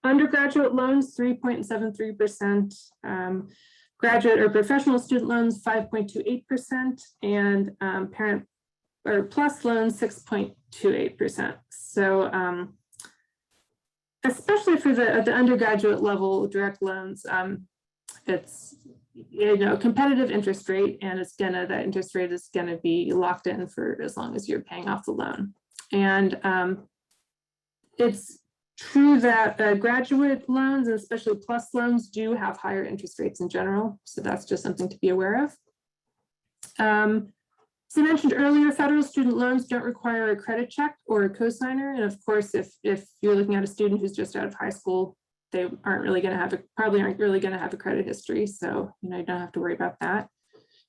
undergraduate loans 3.73%, graduate or professional student loans 5.28%, and parent or plus loans 6.28%. So especially for at the undergraduate level direct loans, it's competitive interest rate, and that interest rate is gonna be locked in for as long as you're paying off the loan. And it's true that graduate loans, and especially plus loans, do have higher interest rates in general. So that's just something to be aware of. So I mentioned earlier, federal student loans don't require a credit check or a cosigner. And of course, if you're looking at a student who's just out of high school, they probably aren't really going to have a credit history. So, you don't have to worry about that.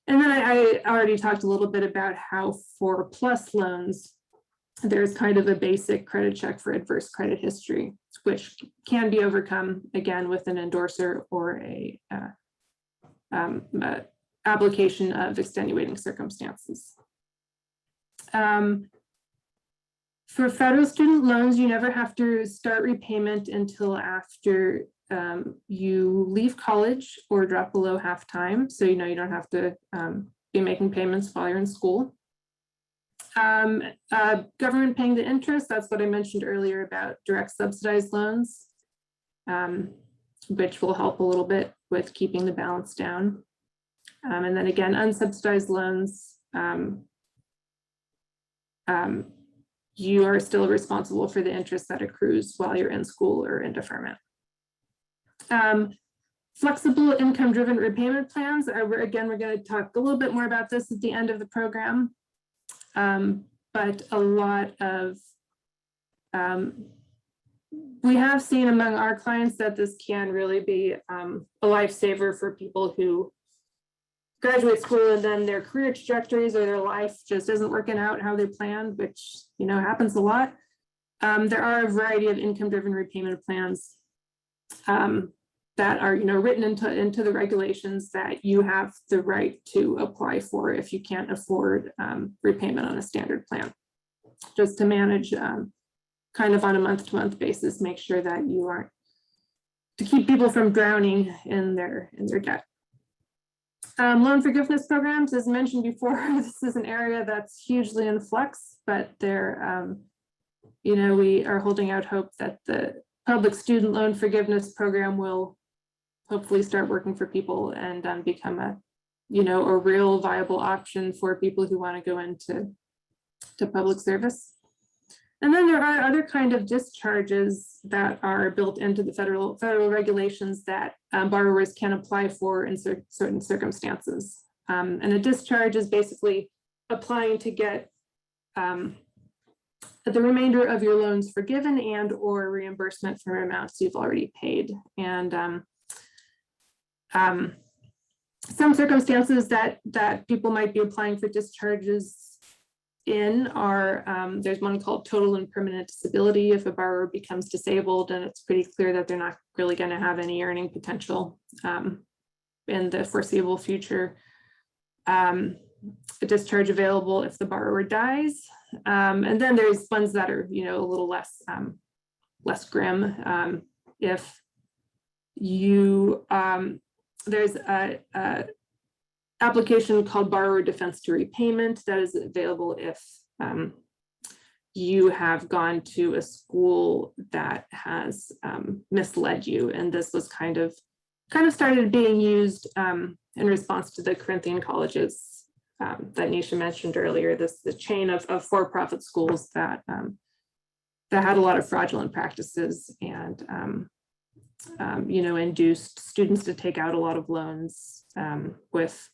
And then I already talked a little bit about how for plus loans, there's kind of a basic credit check for adverse credit history, which can be overcome again with an endorser or a application of extenuating circumstances. For federal student loans, you never have to start repayment until after you leave college or drop below half-time. So you don't have to be making payments while you're in school. Government paying the interest, that's what I mentioned earlier about direct subsidized loans, which will help a little bit with keeping the balance down. And then again, unsubsidized loans, you are still responsible for the interest that accrues while you're in school or in deferment. Flexible income-driven repayment plans, again, we're going to talk a little bit more about this at the end of the program. But a lot of, we have seen among our clients that this can really be a lifesaver for people who graduate school and then their career trajectories or their life just isn't working out how they planned, which happens a lot. There are a variety of income-driven repayment plans that are written into the regulations that you have the right to apply for if you can't afford repayment on a standard plan. Just to manage kind of on a month-to-month basis, make sure that you aren't, to keep people from drowning in their debt. Loan forgiveness programs, as mentioned before, this is an area that's hugely in flux, but they're, we are holding out hope that the public student loan forgiveness program will hopefully start working for people and become a real viable option for people who want to go into public service. And then there are other kind of discharges that are built into the federal regulations that borrowers can apply for in certain circumstances. And a discharge is basically applying to get the remainder of your loans forgiven and or reimbursement for amounts you've already paid. And some circumstances that people might be applying for discharges in are, there's one called total and permanent disability. If a borrower becomes disabled and it's pretty clear that they're not really going to have any earning potential in the foreseeable future. A discharge available if the borrower dies. And then there's ones that are, a little less grim. If you, there's a application called borrower defense to repayment that is available if you have gone to a school that has misled you. And this was kind of started being used in response to the Corinthian colleges that Nisha mentioned earlier, the chain of for-profit schools that had a lot of fraudulent practices and induced students to take out a lot of loans with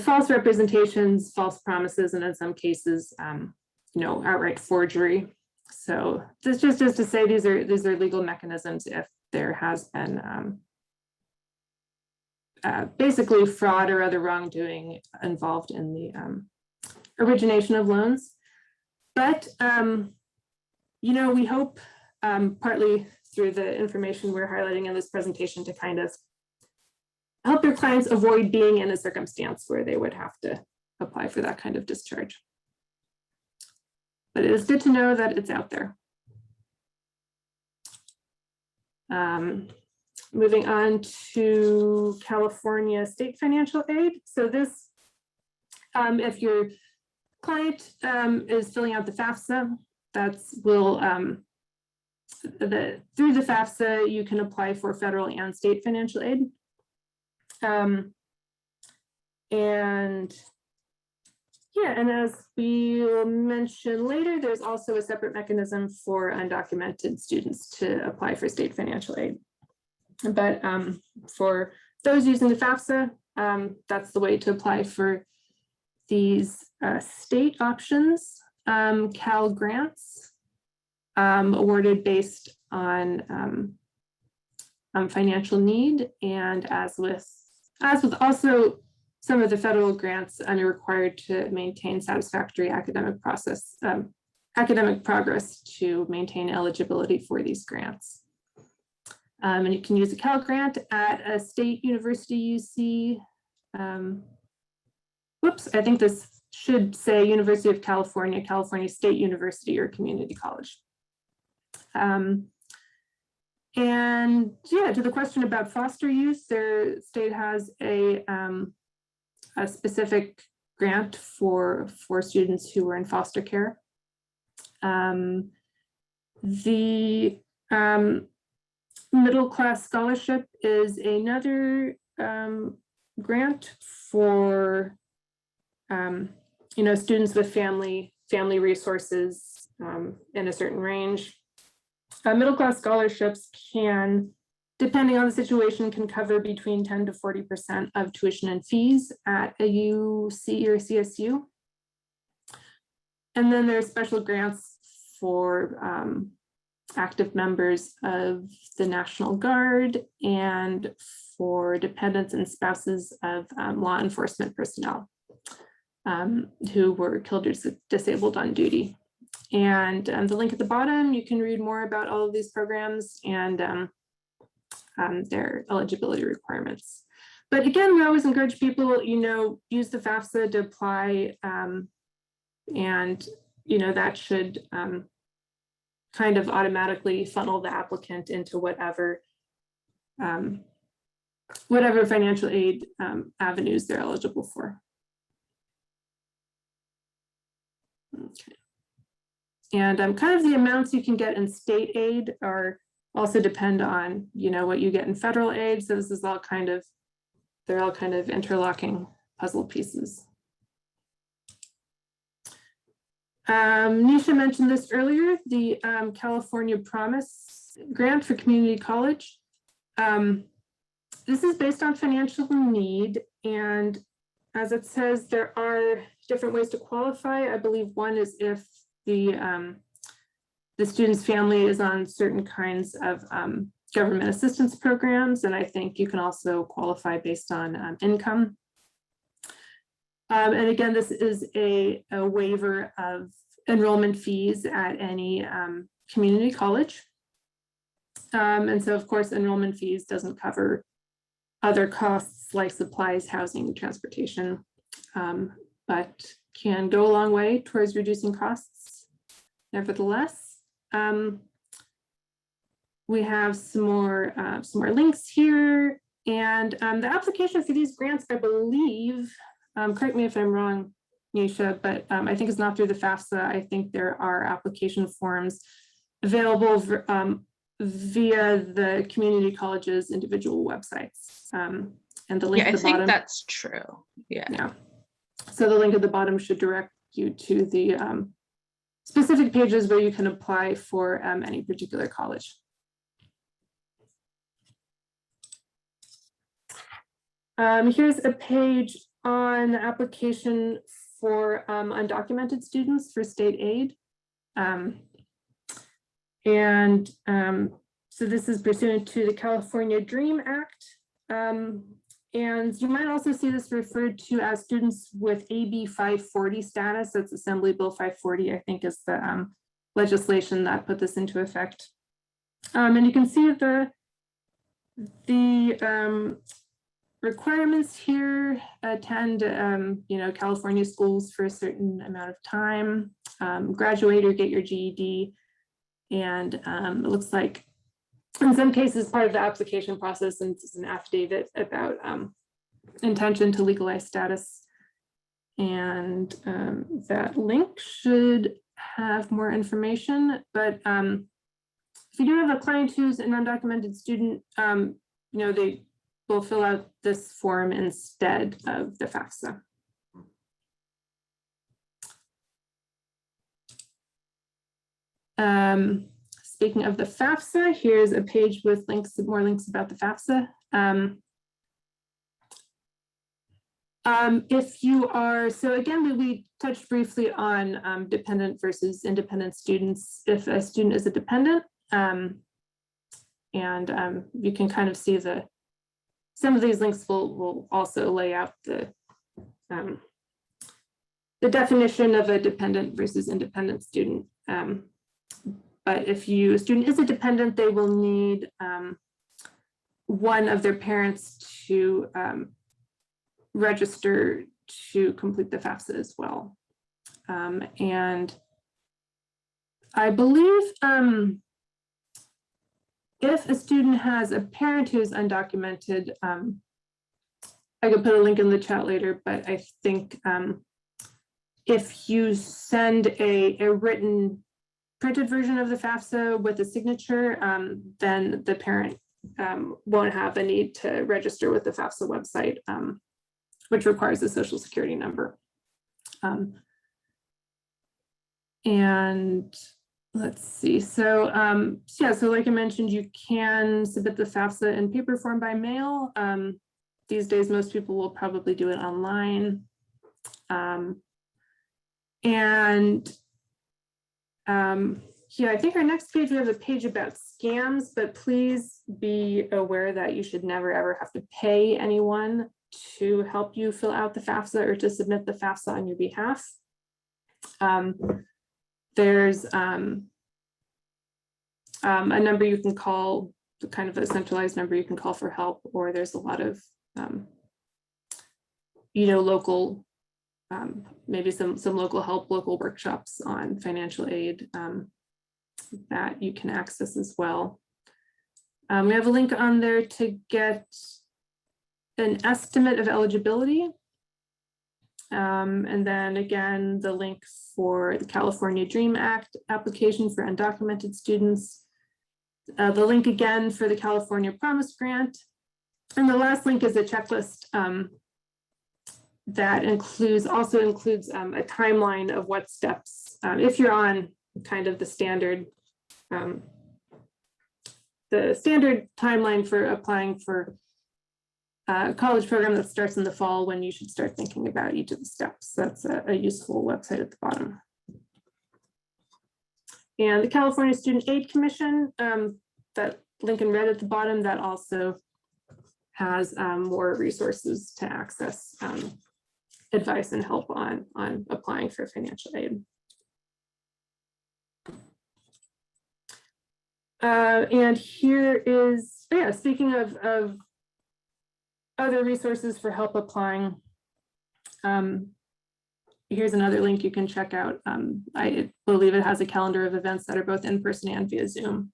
false representations, false promises, and in some cases, outright forgery. So this just to say these are legal mechanisms if there has been basically fraud or other wrongdoing involved in the origination of loans. But we hope partly through the information we're highlighting in this presentation to kind of help your clients avoid being in a circumstance where they would have to apply for that kind of discharge. But it is good to know that it's out there. Moving on to California state financial aid. So this, if your client is filling out the FAFSA, will through the FAFSA, you can apply for federal and state financial aid. And yeah, and as we will mention later, there's also a separate mechanism for undocumented students to apply for state financial aid. But for those using the FAFSA, that's the way to apply for these state options. Cal grants awarded based on financial need, and as with also some of the federal grants, you're required to maintain satisfactory academic progress to maintain eligibility for these grants. And you can use a Cal grant at a state university you see. Whoops, I think this should say University of California, California State University, or community college. And yeah, to the question about foster youth, their state has a specific grant for students who were in foster care. The middle class scholarship is another grant for students with family resources in a certain range. Middle class scholarships can, depending on the situation, can cover between 10 to 40% of tuition and fees at a UC or CSU. And then there's special grants for active members of the National Guard and for dependents and spouses of law enforcement personnel who were killed or disabled on duty. And the link at the bottom, you can read more about all of these programs and their eligibility requirements. But again, we always encourage people, use the FAFSA to apply, and that should kind of automatically funnel the applicant into whatever financial aid avenues they're eligible for. Okay. And kind of the amounts you can get in state aid are also depend on, what you get in federal aid. So this is they're all kind of interlocking puzzle pieces. Nisha mentioned this earlier, the California Promise Grant for Community College. This is based on financial need, and as it says, there are different ways to qualify. I believe one is if the student's family is on certain kinds of government assistance programs, and I think you can also qualify based on income. And again, this is a waiver of enrollment fees at any community college. And so, of course, enrollment fees doesn't cover other costs like supplies, housing, transportation, but can go a long way towards reducing costs. Nevertheless, we have some more links here, and the application for these grants, I believe, correct me if I'm wrong, Nisha, but I think it's not through the FAFSA. I think there are application forms available via the community college's individual websites. And the link at the bottom. I think that's true. Yeah. So the link at the bottom should direct you to the specific pages where you can apply for any particular college. Here's a page on the application for undocumented students for state aid. So this is pursuant to the California DREAM Act. And you might also see this referred to as students with AB 540 status. That's Assembly Bill 540, I think, is the legislation that put this into effect. And you can see the requirements here: attend California schools for a certain amount of time, graduate or get your GED, and it looks like in some cases part of the application process, and it's an affidavit about intention to legalize status. And that link should have more information, but If you do have a client who's an undocumented student, they will fill out this form instead of the FAFSA. Speaking of the FAFSA, here's a page with more links about the FAFSA. If you are, so again, we touched briefly on dependent versus independent students. If a student is a dependent, you can kind of see some of these links will also lay out the definition of a dependent versus independent student. But if a student is a dependent, they will need one of their parents to register to complete the FAFSA as well. And I believe if a student has a parent who is undocumented, I could put a link in the chat later, but I think if you send a written printed version of the FAFSA with a signature, then the parent won't have a need to register with the FAFSA website, which requires a social security number. And let's see, so like I mentioned, you can submit the FAFSA in paper form by mail. These days, most people will probably do it online. I think our next page, we have a page about scams, but please be aware that you should never ever have to pay anyone to help you fill out the FAFSA or to submit the FAFSA on your behalf. There's a number you can call, kind of a centralized number you can call for help, or there's a lot of local, maybe some local help, local workshops on financial aid that you can access as well. We have a link on there to get an estimate of eligibility. And then again, the link for the California DREAM Act application for undocumented students. The link again for the California Promise Grant. And the last link is a checklist that also includes a timeline of what steps, if you're on kind of the standard timeline for applying for a college program that starts in the fall, when you should start thinking about each of the steps. That's a useful website at the bottom. And the California Student Aid Commission, that link in red at the bottom, that also has more resources to access advice and help on applying for financial aid. And here is, speaking of other resources for help applying, here's another link you can check out. I believe it has a calendar of events that are both in person and via Zoom,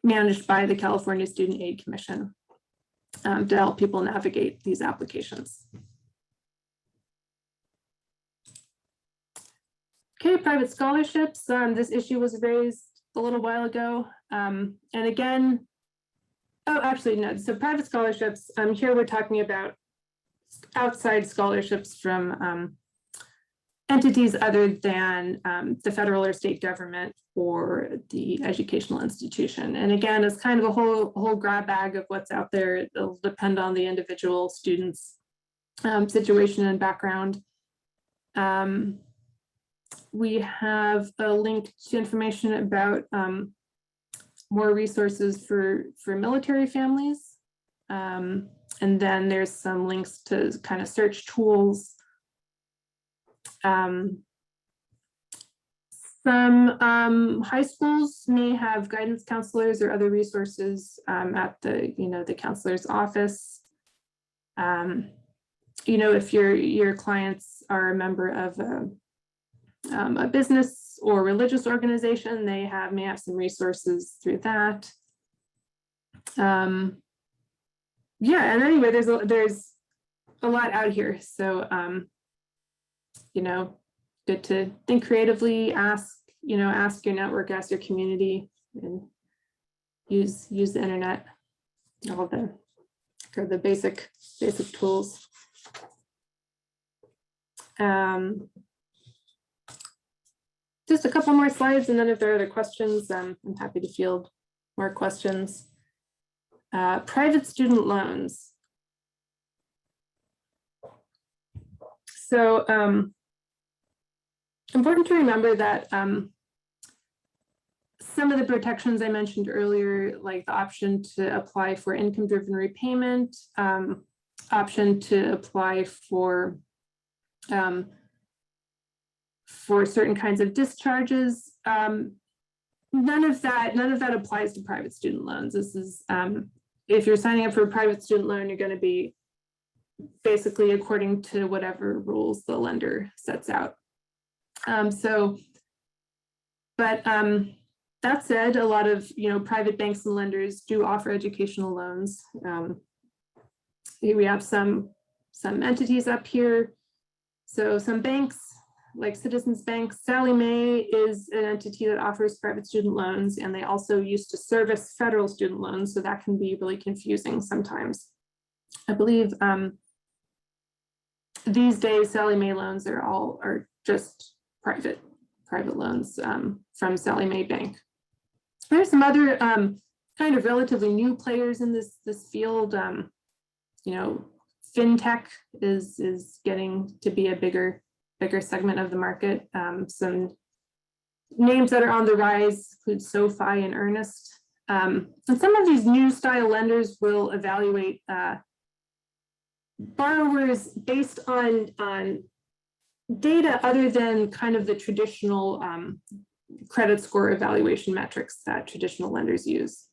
managed by the California Student Aid Commission, to help people navigate these applications. Okay, private scholarships. This issue was raised a little while ago. And again, so private scholarships, here we're talking about outside scholarships from entities other than the federal or state government or the educational institution. And again, it's kind of a whole grab bag of what's out there. It'll depend on the individual student's situation and background. We have a link to information about more resources for military families. And then there's some links to kind of search tools. Some high schools may have guidance counselors or other resources at the counselor's office. If your clients are a member of a business or religious organization, they may have some resources through that. And anyway, there's a lot out here. So, good to think creatively, ask ask your network, ask your community, and use the internet, all the basic tools. Just a couple more slides, and then if there are other questions, I'm happy to field more questions. Private student loans. So important to remember that some of the protections I mentioned earlier, like the option to apply for income-driven repayment, option to apply for certain kinds of discharges, none of that applies to private student loans. This is if you're signing up for a private student loan, you're going to be basically according to whatever rules the lender sets out. That said, a lot of private banks and lenders do offer educational loans. We have some entities up here. So some banks like Citizens Bank, Sallie Mae is an entity that offers private student loans, and they also used to service federal student loans, so that can be really confusing sometimes. I believe these days Sallie Mae loans are just private loans from Sallie Mae Bank. There's some other kind of relatively new players in this field. Fintech is getting to be a bigger segment of the market. Some names that are on the rise include SoFi and Earnest. And some of these new style lenders will evaluate borrowers based on data other than kind of the traditional credit score evaluation metrics that traditional lenders use.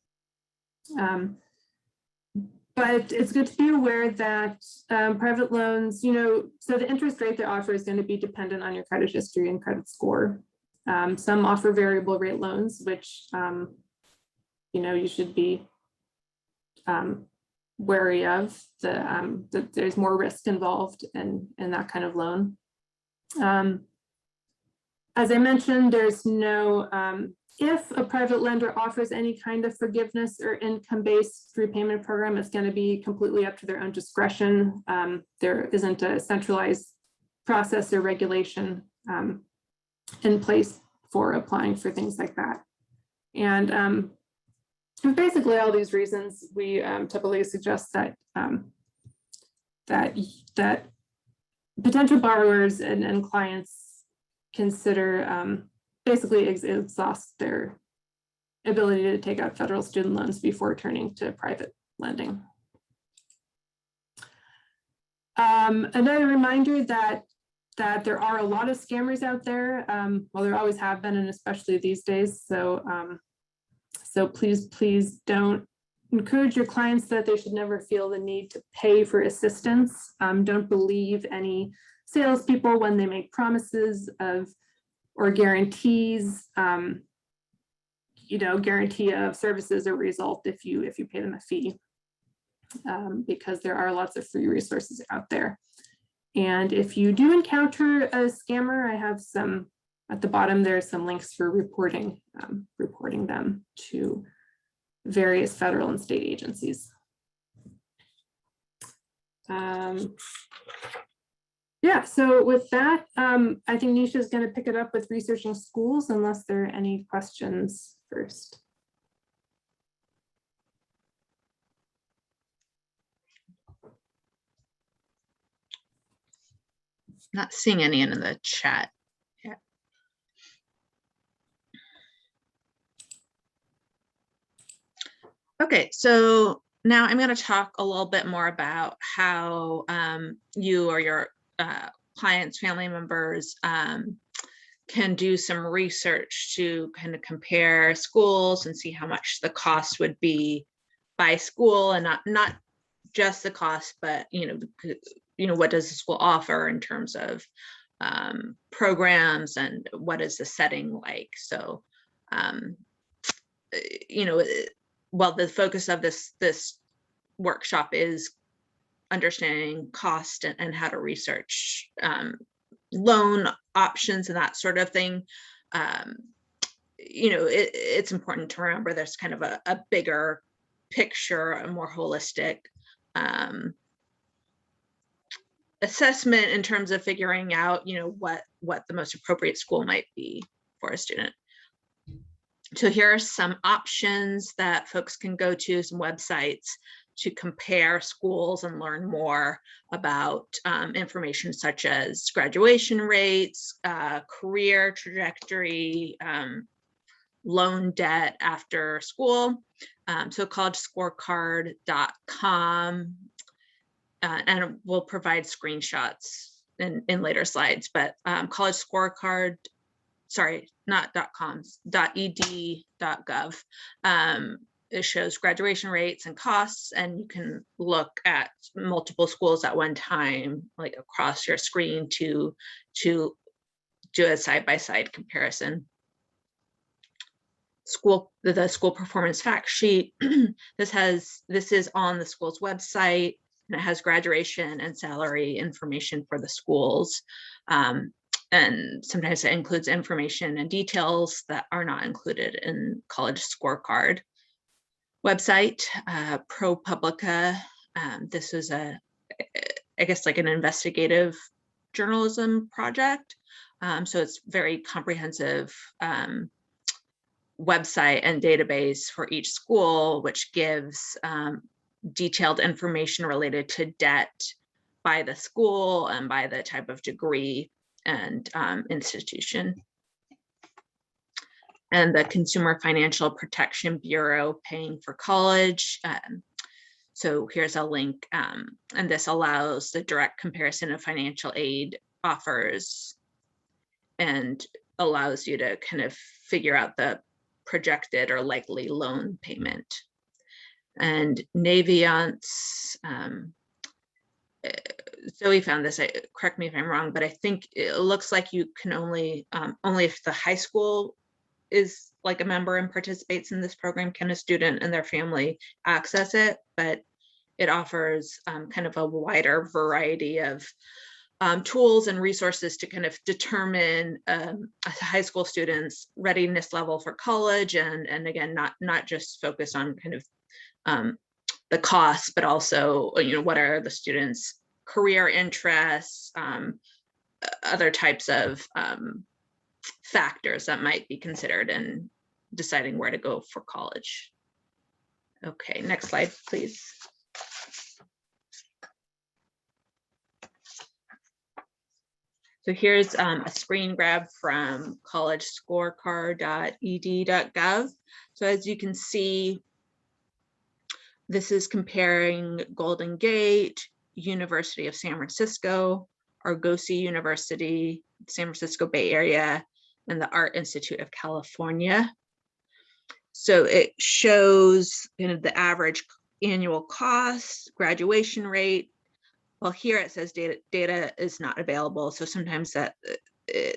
But it's good to be aware that private loans, so the interest rate they offer is going to be dependent on your credit history and credit score. Some offer variable rate loans, which, you should be wary of. That there's more risk involved in that kind of loan. As I mentioned, there's no, if a private lender offers any kind of forgiveness or income-based repayment program, it's going to be completely up to their own discretion. There isn't a centralized process or regulation in place for applying for things like that. And basically all these reasons, we typically suggest that that potential borrowers and clients consider basically exhaust their ability to take out federal student loans before turning to private lending. Another reminder that there are a lot of scammers out there. Well, there always have been, and especially these days. So please don't encourage your clients that they should never feel the need to pay for assistance. Don't believe any salespeople when they make promises or guarantees, guarantee of services or result if you pay them a fee, because there are lots of free resources out there. And if you do encounter a scammer, I have some at the bottom. There's some links for reporting them to various federal and state agencies. Yeah, so with that, I think Nisha is going to pick it up with researching schools, unless there are any questions first. Not seeing any in the chat yet. Okay, so now I'm going to talk a little bit more about how you or your clients, family members can do some research to kind of compare schools and see how much the cost would be by school, and not just the cost, but what does the school offer in terms of programs, and what is the setting like. So well, the focus of this workshop is understanding cost and how to research loan options and that sort of thing. it's important to remember there's kind of a bigger picture, a more holistic assessment in terms of figuring out, what the most appropriate school might be for a student. So here are some options that folks can go to, some websites to compare schools and learn more about information such as graduation rates, career trajectory, loan debt after school. So collegescorecard.com, and we'll provide screenshots in later slides, but college scorecard, sorry, not .com, .ed.gov. It shows graduation rates and costs, and you can look at multiple schools at one time, like across your screen, to do a side-by-side comparison. The school performance fact sheet. This is on the school's website, and it has graduation and salary information for the schools. And sometimes it includes information and details that are not included in college scorecard. Website, ProPublica. This is I guess like an investigative journalism project. So it's very comprehensive website and database for each school, which gives detailed information related to debt by the school and by the type of degree and institution. And the Consumer Financial Protection Bureau paying for college. So here's a link, and this allows the direct comparison of financial aid offers and allows you to kind of figure out the projected or likely loan payment. And Naviance, Zoe found this, correct me if I'm wrong, but I think it looks like you can only if the high school is like a member and participates in this program, can a student and their family access it, but it offers kind of a wider variety of tools and resources to kind of determine a high school student's readiness level for college, and again, not just focus on kind of the costs, but also what are the students' career interests, other types of factors that might be considered in deciding where to go for college. Okay, next slide, please. So here's a screen grab from collegescorecard.ed.gov. So as you can see, this is comparing Golden Gate, University of San Francisco, Argosy University, San Francisco Bay Area, and the Art Institute of California. So it shows kind of the average annual cost, graduation rate. Well, here it says data is not available. So sometimes that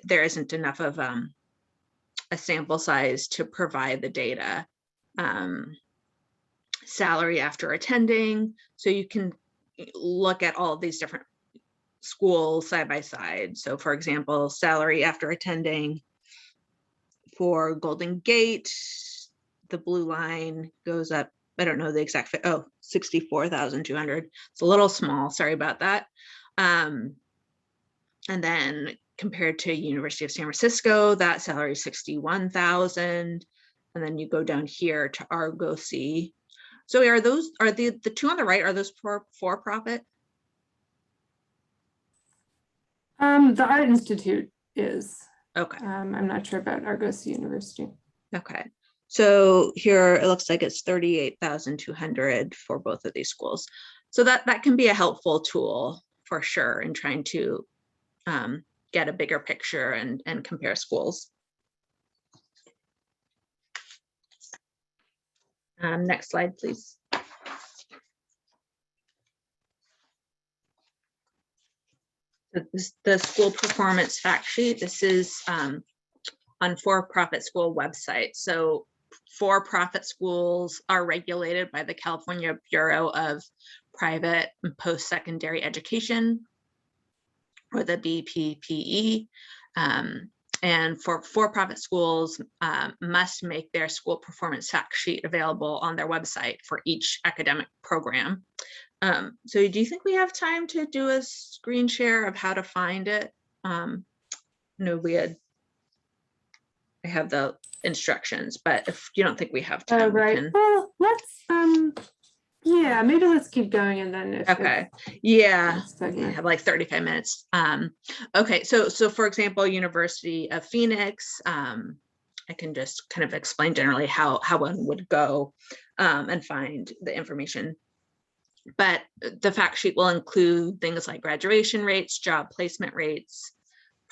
there isn't enough of a sample size to provide the data. Salary after attending. So you can look at all of these different schools side by side. So for example, salary after attending for Golden Gate, the blue line goes up, I don't know the exact, 64,200. It's a little small, sorry about that. And then compared to University of San Francisco, that salary is 61,000. And then you go down here to Argosy. So are the two on the right, are those for-profit? The Art Institute is. Okay. I'm not sure about Argosy University. Okay. So here it looks like it's 38,200 for both of these schools. So that can be a helpful tool for sure in trying to get a bigger picture and compare schools. Next slide, please. So the school performance fact sheet. This is on for-profit school website. So for-profit schools are regulated by the California Bureau of Private and Post-Secondary Education, or the BPPE. And for-profit schools must make their school performance fact sheet available on their website for each academic program. So do you think we have time to do a screen share of how to find it? No, I have the instructions, but if you don't think we have time, right. we can. Well, let's yeah, maybe let's keep going, and then if Okay. Yeah. next segment. I have like 35 minutes. Okay. So for example, University of Phoenix, I can just kind of explain generally how one would go and find the information. But the fact sheet will include things like graduation rates, job placement rates,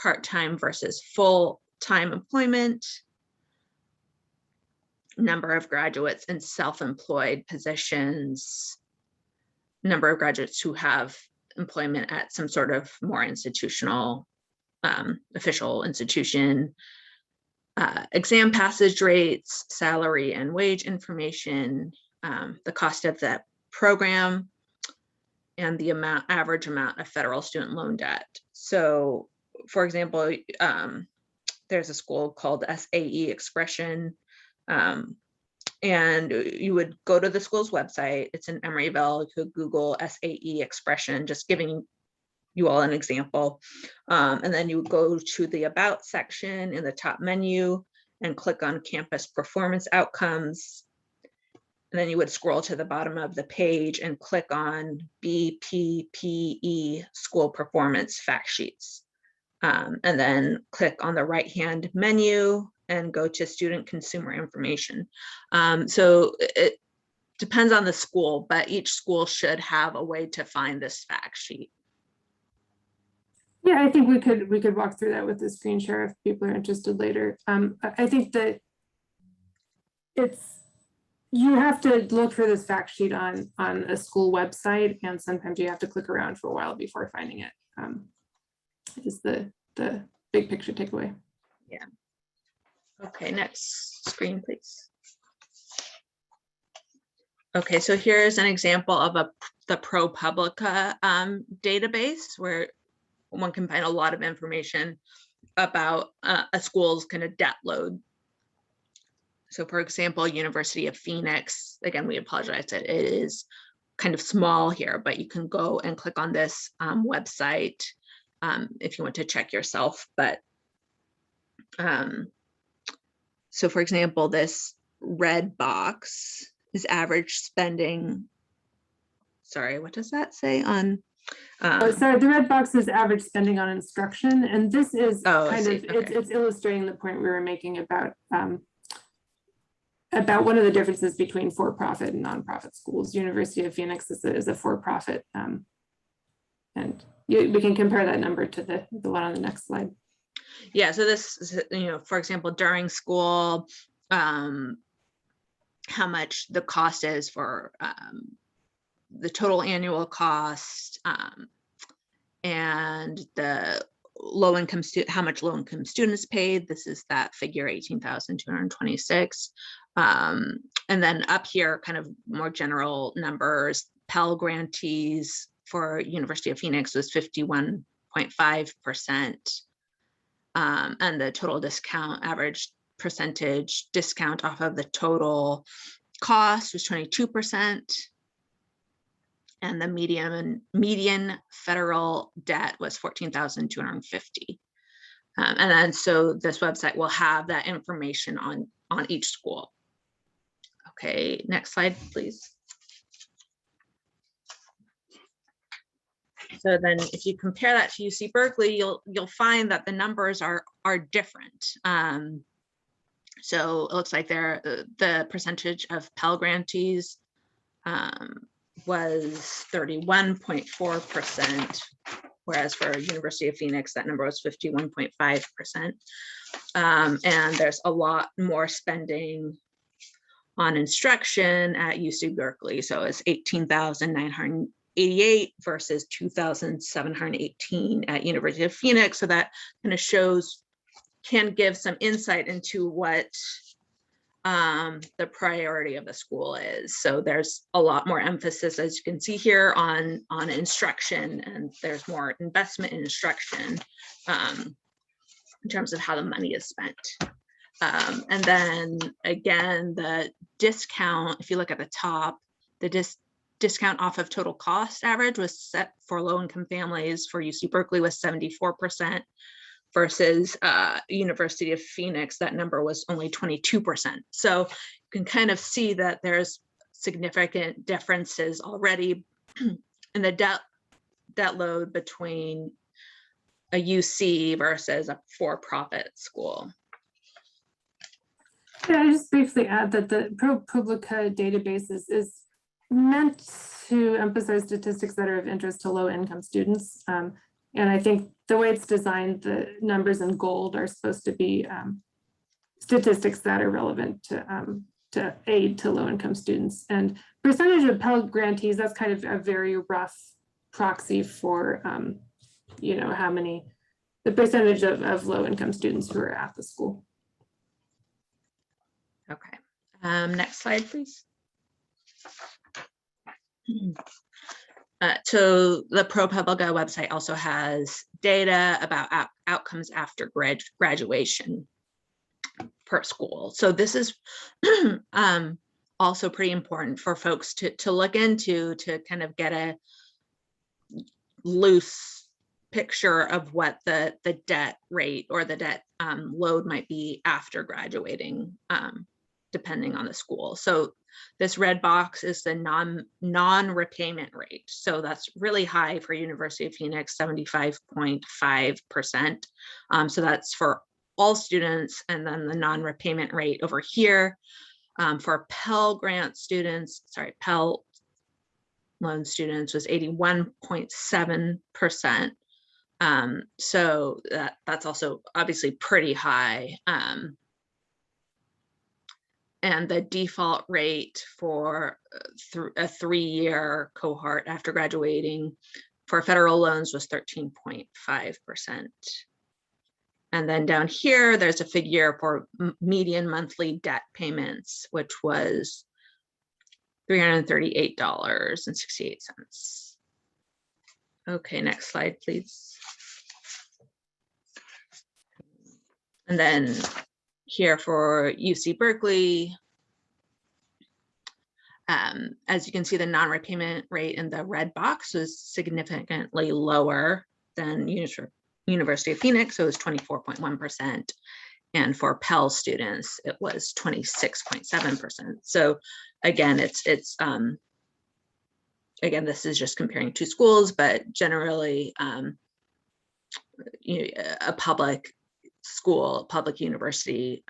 part-time versus full-time employment, number of graduates in self-employed positions, number of graduates who have employment at some sort of more institutional, official institution, exam passage rates, salary and wage information, the cost of that program, and the average amount of federal student loan debt. So, for example, there's a school called SAE Expression, and you would go to the school's website. It's in Emeryville. You could Google SAE Expression, just giving you all an example. And then you would go to the About section in the top menu and click on Campus Performance Outcomes. And then you would scroll to the bottom of the page and click on BPPE School Performance Fact Sheets. And then click on the right-hand menu and go to Student Consumer Information. So it depends on the school, but each school should have a way to find this fact sheet. Yeah, I think we could walk through that with the screen share if people are interested later. I think that you have to look for this fact sheet on a school website, and sometimes you have to click around for a while before finding it. Is the big picture takeaway. Yeah. Okay, next screen, please. Okay, so here's an example of the ProPublica database where one can find a lot of information about a school's kind of debt load. So for example, University of Phoenix, again, we apologize that it is kind of small here, but you can go and click on this website if you want to check yourself. But so for example, this red box is average spending. Sorry, what does that say on? So the red box is average spending on instruction, and this is Okay. it's illustrating the point we were making about one of the differences between for-profit and nonprofit schools. University of Phoenix is a for-profit, and we can compare that number to the one on the next slide. Yeah, so this is, for example, during school, how much the cost is for the total annual cost, and the low-income student, how much low-income students paid. This is that figure 18,226. And then up here, kind of more general numbers, Pell grantees for University of Phoenix was 51.5%. And the total discount, average percentage discount off of the total cost was 22%. And the median federal debt was 14,250. And then so this website will have that information on each school. Okay, next slide, please. So then if you compare that to UC Berkeley, you'll find that the numbers are different. So it looks like the percentage of Pell grantees was 31.4%, whereas for University of Phoenix, that number was 51.5%. And there's a lot more spending on instruction at UC Berkeley. So it's 18,988 versus 2,718 at University of Phoenix. So that kind of can give some insight into what the priority of the school is. So there's a lot more emphasis, as you can see here, on instruction, and there's more investment in instruction in terms of how the money is spent. And then again, the discount, if you look at the top, the discount off of total cost average was set for low-income families for UC Berkeley was 74% versus University of Phoenix, that number was only 22%. So you can kind of see that there's significant differences already in the debt load between a UC versus a for-profit school. Yeah, I just briefly add that the ProPublica database is meant to emphasize statistics that are of interest to low-income students. And I think the way it's designed, the numbers in gold are supposed to be statistics that are relevant to aid to low-income students. And percentage of Pell grantees, that's kind of a very rough proxy for, how many, the percentage of low-income students who are at the school. Okay, next slide, please. So the ProPublica website also has data about outcomes after graduation per school. So this is also pretty important for folks to look into, to kind of get a loose picture of what the debt rate or the debt load might be after graduating, depending on the school. So this red box is the non-repayment rate. So that's really high for University of Phoenix, 75.5%. So that's for all students. And then the non-repayment rate over here for Pell loan students was 81.7%. So that's also obviously pretty high. And the default rate for a 3-year cohort after graduating for federal loans was 13.5%. And then down here, there's a figure for median monthly debt payments, which was $338.68. Okay, next slide, please. And then here for UC Berkeley, as you can see, the non-repayment rate in the red box was significantly lower than University of Phoenix, so it was 24.1%. And for Pell students, it was 26.7%. So again, again, this is just comparing two schools, but generally a public school, public university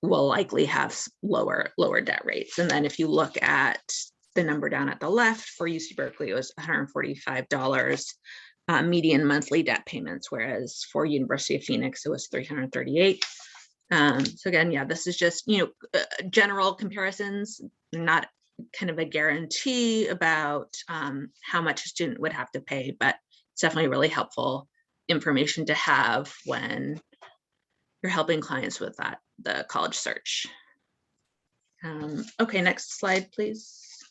will likely have lower debt rates. And then if you look at the number down at the left for UC Berkeley, it was $145 median monthly debt payments, whereas for University of Phoenix, it was $338. So again, yeah, this is just, general comparisons, not kind of a guarantee about how much a student would have to pay, but it's definitely really helpful information to have when you're helping clients with the college search. Okay, next slide, please.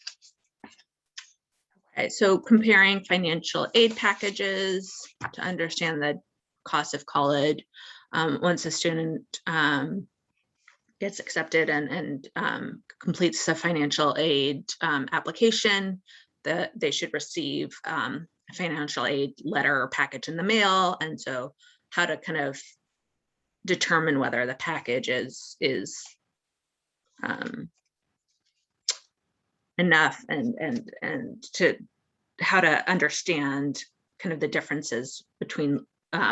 Okay, so comparing financial aid packages to understand the cost of college. Once a student gets accepted and completes the financial aid application, they should receive a financial aid letter or package in the mail. And so how to kind of determine whether the package is enough and to how to understand kind of the differences between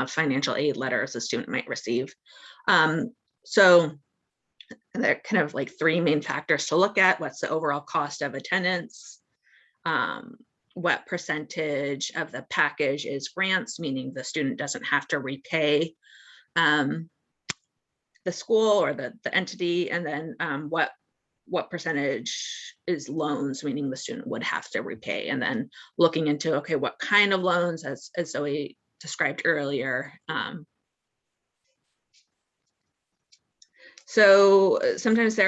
financial aid letters a student might receive. So there are kind of like 3 main factors to look at. What's the overall cost of attendance? What percentage of the package is grants, meaning the student doesn't have to repay the school or the entity, and then what percentage is loans, meaning the student would have to repay, and then looking into, okay, what kind of loans, as Zoe described earlier. So sometimes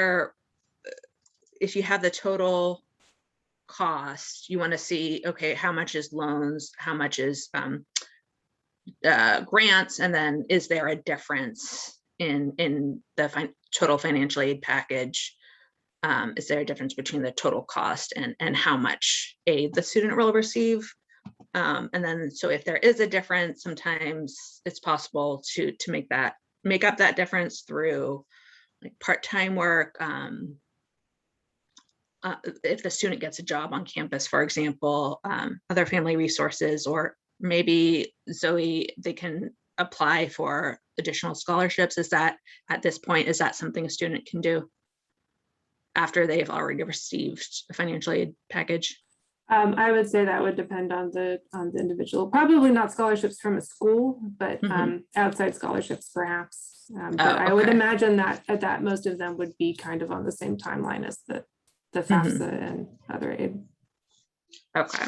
if you have the total cost, you want to see, okay, how much is loans, how much is grants, and then is there a difference in the total financial aid package? Is there a difference between the total cost and how much aid the student will receive? And then, so if there is a difference, sometimes it's possible to make up that difference through like part-time work. If the student gets a job on campus, for example, other family resources, or maybe Zoe, they can apply for additional scholarships. Is that, at this point, is that something a student can do after they've already received a financial aid package? I would say that would depend on the individual. Probably not scholarships from a school, but outside scholarships perhaps. But I would imagine that most of them would be kind of on the same timeline as the FAFSA and other aid. Okay.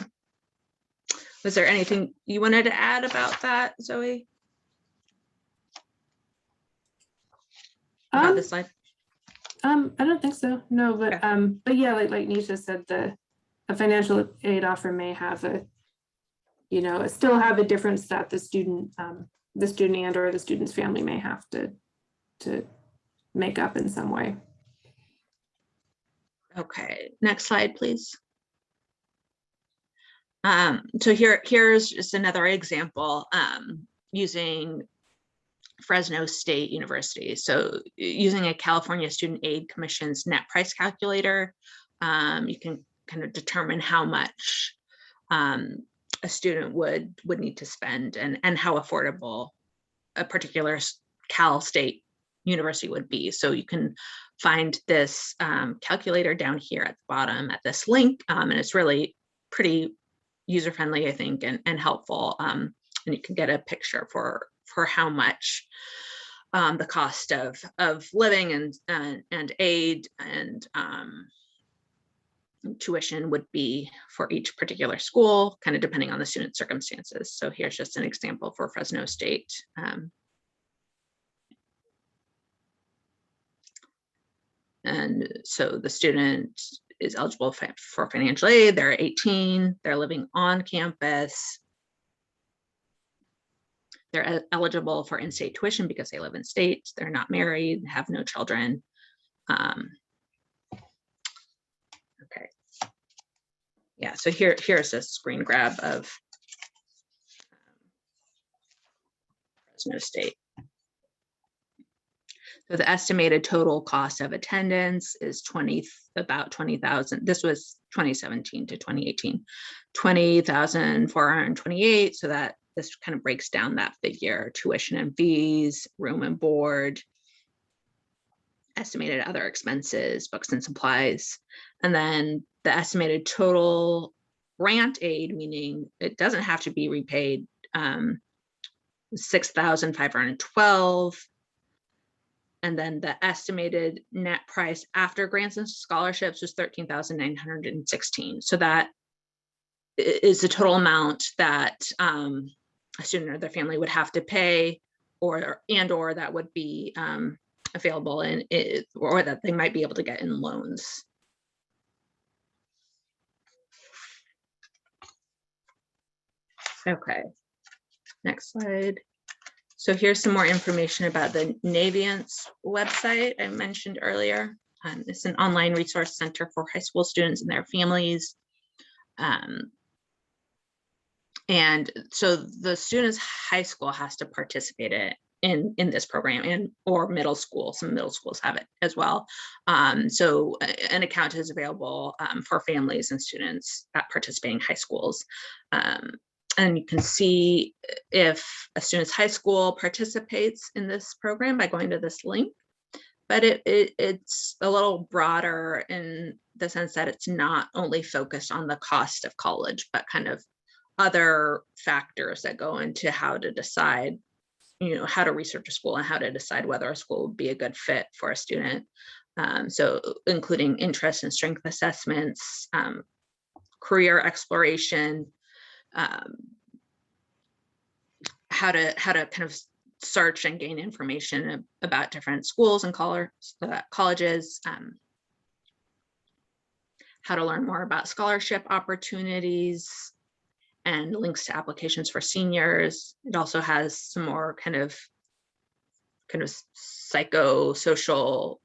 Was there anything you wanted to add about that, Zoe? About this slide? I don't think so. No, but yeah, like Nisha said, a financial aid offer may have still have a difference that the student and or the student's family may have to make up in some way. Okay, next slide, please. So here's just another example using Fresno State University. So using a California Student Aid Commission's net price calculator, you can kind of determine how much a student would need to spend and how affordable a particular Cal State University would be. So you can find this calculator down here at the bottom at this link, and it's really pretty user-friendly, I think, and helpful. And you can get a picture for how much the cost of living and aid and tuition would be for each particular school, kind of depending on the student's circumstances. So here's just an example for Fresno State. And so the student is eligible for financial aid. They're 18, they're living on campus. They're eligible for in-state tuition because they live in state. They're not married, have no children. Okay. Yeah, so here's a screen grab of Fresno State. So the estimated total cost of attendance is about 20,000. This was 2017 to 2018, 20,428. So that this kind of breaks down that figure: tuition and fees, room and board, estimated other expenses, books and supplies, and then the estimated total grant aid, meaning it doesn't have to be repaid, 6,512. And then the estimated net price after grants and scholarships was 13,916. So that is the total amount that a student or their family would have to pay, or that would be available or that they might be able to get in loans. Okay, next slide. So here's some more information about the Navigance website I mentioned earlier. It's an online resource center for high school students and their families. And so the student's high school has to participate in this program, or middle school. Some middle schools have it as well. So an account is available for families and students at participating high schools. And you can see if a student's high school participates in this program by going to this link. But it's a little broader in the sense that it's not only focused on the cost of college, but kind of other factors that go into how to decide, how to research a school and how to decide whether a school would be a good fit for a student. So including interest and strength assessments, career exploration, how to kind of search and gain information about different schools and colleges, how to learn more about scholarship opportunities, and links to applications for seniors. It also has some more kind of psychosocial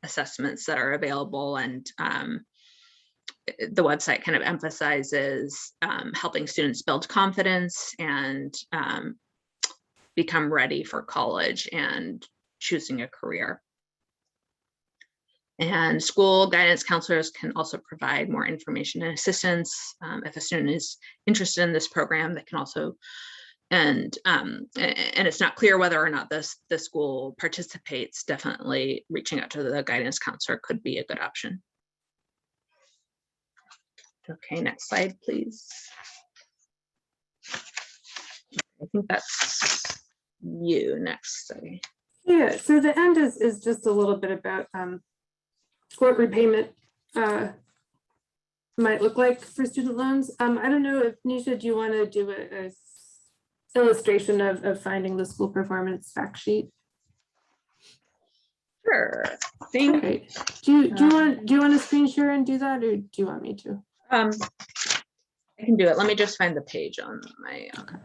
assessments that are available, and the website kind of emphasizes helping students build confidence and become ready for college and choosing a career. And school guidance counselors can also provide more information and assistance. If a student is interested in this program, they can also, and it's not clear whether or not the school participates, definitely reaching out to the guidance counselor could be a good option. Okay, next slide, please. I think that's you next. Sorry. Yeah, so the end is just a little bit about what repayment might look like for student loans. I don't know if Nisha, do you want to do a illustration of finding the school performance fact sheet? Sure. Thank Okay. Do you want to screen share and do that, or do you want me to? I can do it. Let me just find the page on my. Okay.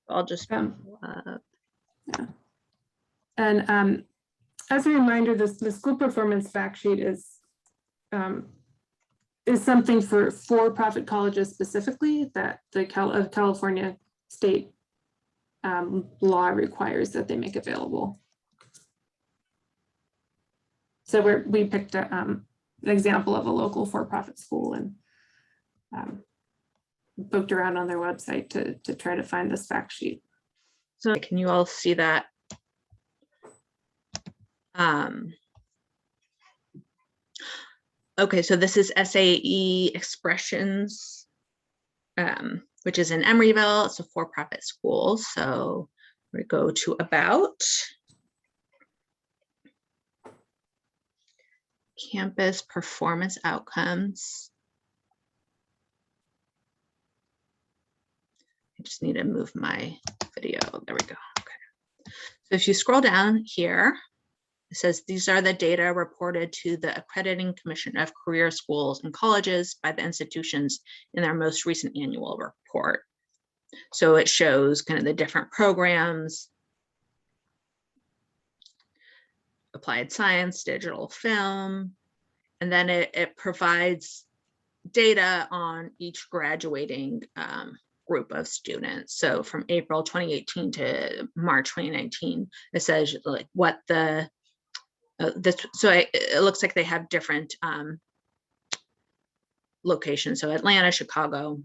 I'll just. Yeah. And as a reminder, the school performance fact sheet is something for for-profit colleges specifically that the California state law requires that they make available. So we picked an example of a local for-profit school and poked around on their website to try to find this fact sheet. So can you all see that? Okay, so this is SAE Expressions, which is in Emeryville. It's a for-profit school. So we go to About, Campus Performance Outcomes. I just need to move my video. There we go. Okay. So if you scroll down here, it says these are the data reported to the Accrediting Commission of Career Schools and Colleges by the institutions in their most recent annual report. So it shows kind of the different programs, applied science, digital film, and then it provides data on each graduating group of students. So from April 2018 to March 2019, it says like what the it looks like they have different locations. So Atlanta, Chicago,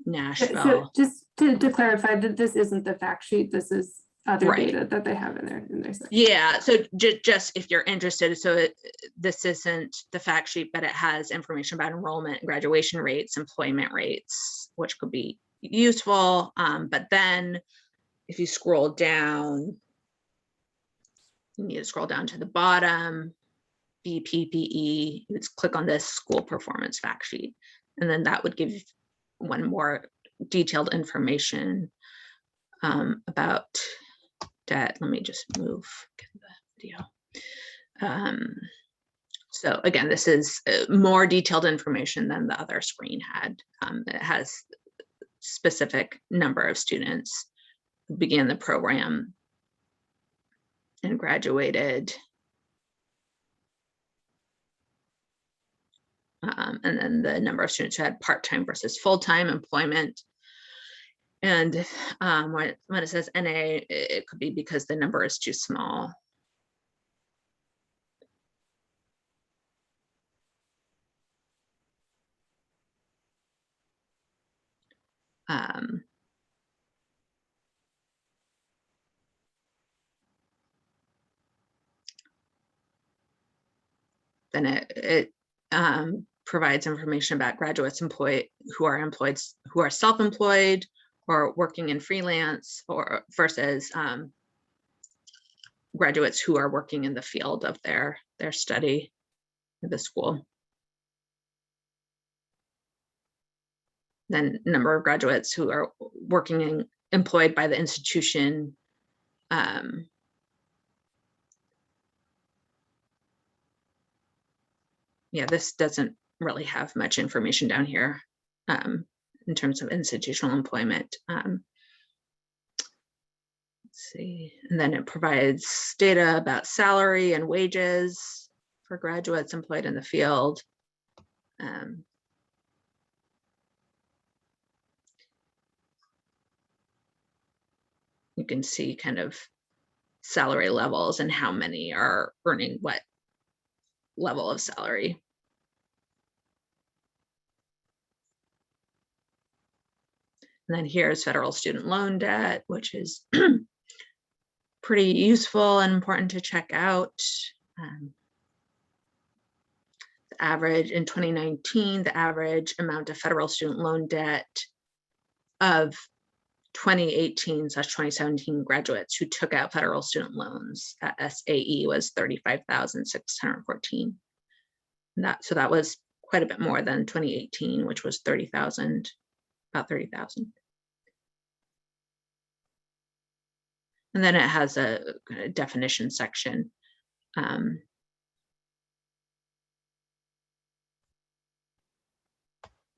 Nashville. So just to clarify that this isn't the fact sheet, this is other Right. data that they have in their section. Yeah, so just if you're interested, so this isn't the fact sheet, but it has information about enrollment, graduation rates, employment rates, which could be useful. But then if you scroll down, you need to scroll down to the bottom, BPPE, you would click on this school performance fact sheet, and then that would give one more detailed information about that. Let me just move the video. So again, this is more detailed information than the other screen had. It has specific number of students who began the program and graduated. And then the number of students who had part-time versus full-time employment. And when it says NA, it could be because the number is too small. Then it provides information about graduates who are self-employed or working in freelance, or versus graduates who are working in the field of their study at the school. Then number of graduates who are employed by the institution. Yeah, this doesn't really have much information down here in terms of institutional employment. Let's see, and then it provides data about salary and wages for graduates employed in the field. You can see kind of salary levels and how many are earning what level of salary. And then here's federal student loan debt, which is pretty useful and important to check out. The average in 2019, the average amount of federal student loan debt of 2018/2017 graduates who took out federal student loans at SAE was 35,614. So that was quite a bit more than 2018, which was 30,000, about 30,000. And then it has a definition section.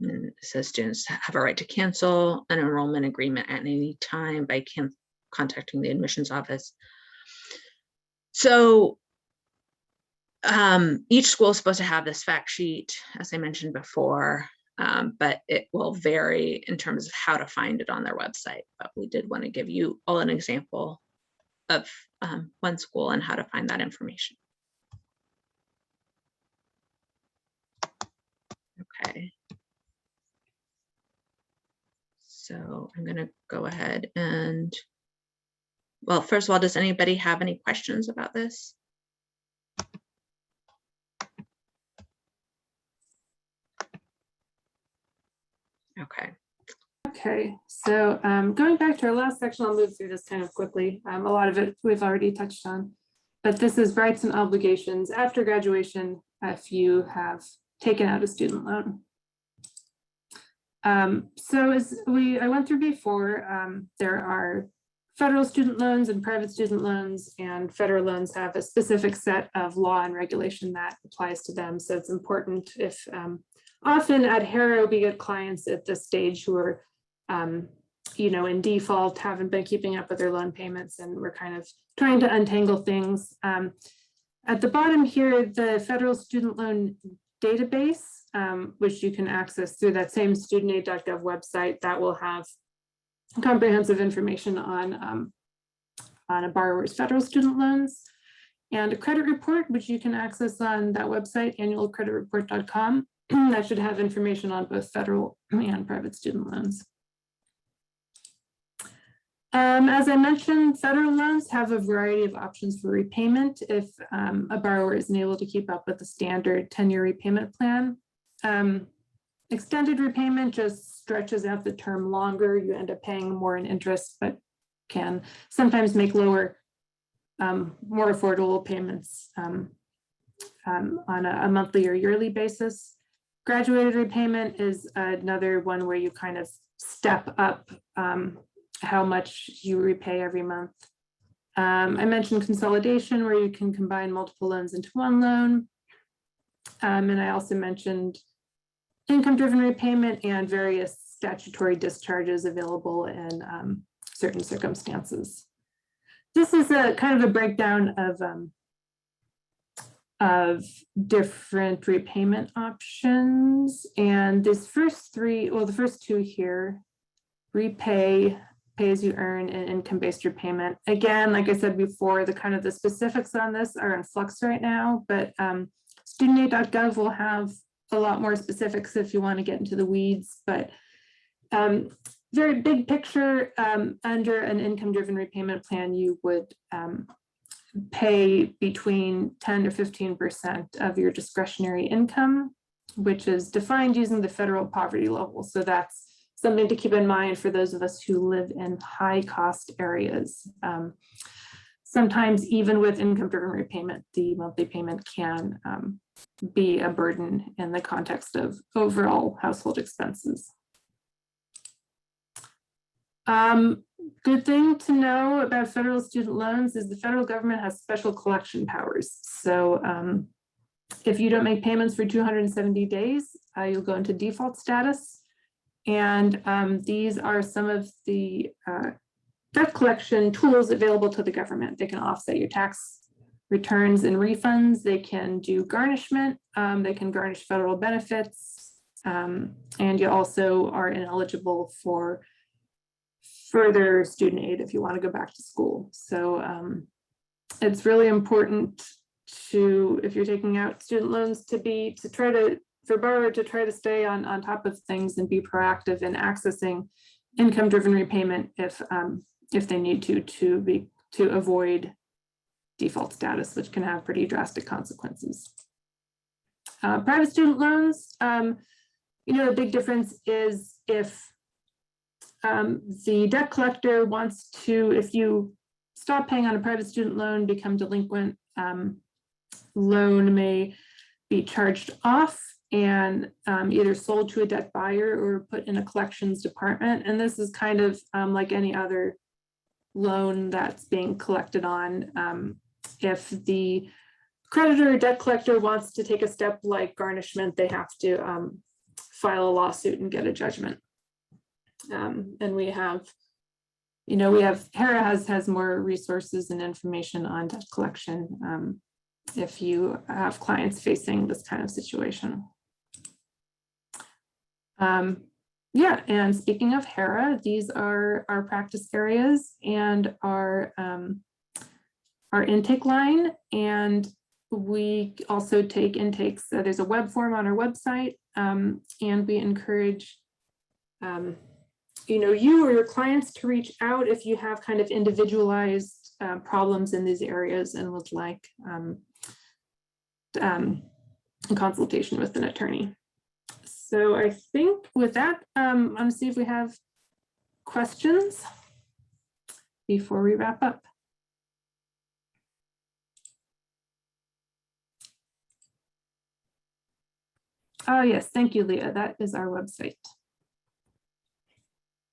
And it says students have a right to cancel an enrollment agreement at any time by contacting the admissions office. So each school is supposed to have this fact sheet, as I mentioned before, but it will vary in terms of how to find it on their website. But we did want to give you all an example of one school and how to find that information. Okay. So I'm going to go ahead and, well, first of all, does anybody have any questions about this? Okay. Okay, so going back to our last section, I'll move through this kind of quickly. A lot of it we've already touched on, but this is rights and obligations after graduation if you have taken out a student loan. So as I went through before, there are federal student loans and private student loans, and federal loans have a specific set of law and regulation that applies to them. So it's important if often at Harrow we get clients at this stage who are in default, haven't been keeping up with their loan payments, and we're kind of trying to untangle things. At the bottom here, the federal student loan database, which you can access through that same studentaid.gov website, that will have comprehensive information on a borrower's federal student loans, and a credit report, which you can access on that website, annualcreditreport.com. That should have information on both federal and private student loans. As I mentioned, federal loans have a variety of options for repayment if a borrower isn't able to keep up with the standard 10-year repayment plan. Extended repayment just stretches out the term longer. You end up paying more in interest, but can sometimes make lower, more affordable payments on a monthly or yearly basis. Graduated repayment is another one where you kind of step up how much you repay every month. I mentioned consolidation, where you can combine multiple loans into one loan. And I also mentioned income-driven repayment and various statutory discharges available in certain circumstances. This is a kind of a breakdown of different repayment options. And these first three, well, the first two here, repay, pay as you earn, and income-based repayment. Again, like I said before, the specifics on this are in flux right now, but studentaid.gov will have a lot more specifics if you want to get into the weeds, but very big picture, under an income-driven repayment plan, you would pay between 10 to 15% of your discretionary income, which is defined using the federal poverty level. So that's something to keep in mind for those of us who live in high cost areas. Sometimes even with income-driven repayment, the monthly payment can be a burden in the context of overall household expenses. Good thing to know about federal student loans is the federal government has special collection powers. So If you don't make payments for 270 days, you'll go into default status. And these are some of the debt collection tools available to the government. They can offset your tax returns and refunds. They can do garnishment. They can garnish federal benefits. And you also are ineligible for further student aid if you want to go back to school. So it's really important to, if you're taking out student loans, for borrower to try to stay on top of things and be proactive in accessing income-driven repayment if they need to avoid default status, which can have pretty drastic consequences. Private student loans, the big difference is if the debt collector wants to, if you stop paying on a private student loan, become delinquent, loan may be charged off and either sold to a debt buyer or put in a collections department. And this is kind of like any other loan that's being collected on. If the creditor or debt collector wants to take a step like garnishment, they have to file a lawsuit and get a judgment. And we have HERA has more resources and information on debt collection if you have clients facing this kind of situation. And speaking of HERA, these are our practice areas and our intake line. And we also take intakes. There's a web form on our website, and we encourage you or your clients to reach out if you have kind of individualized problems in these areas and would like a consultation with an attorney. So I think with that, I'm going to see if we have questions before we wrap up. Oh yes, thank you, Leah. That is our website.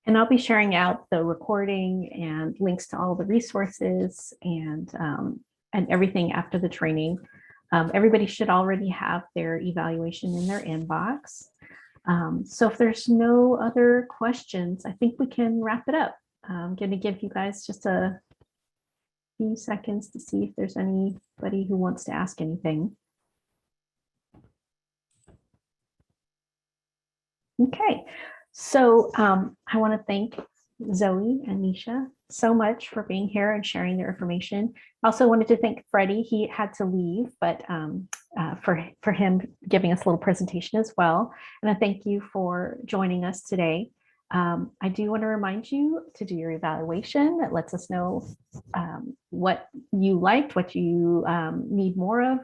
And I'll be sharing out the recording and links to all the resources and everything after the training. Everybody should already have their evaluation in their inbox. So if there's no other questions, I think we can wrap it up. I'm going to give you guys just a few seconds to see if there's anybody who wants to ask anything. Okay, so I want to thank Zoe and Nisha so much for being here and sharing their information. I also wanted to thank Freddie. He had to leave, but for him giving us a little presentation as well. And I thank you for joining us today. I do want to remind you to do your evaluation. That lets us know what you liked, what you need more of.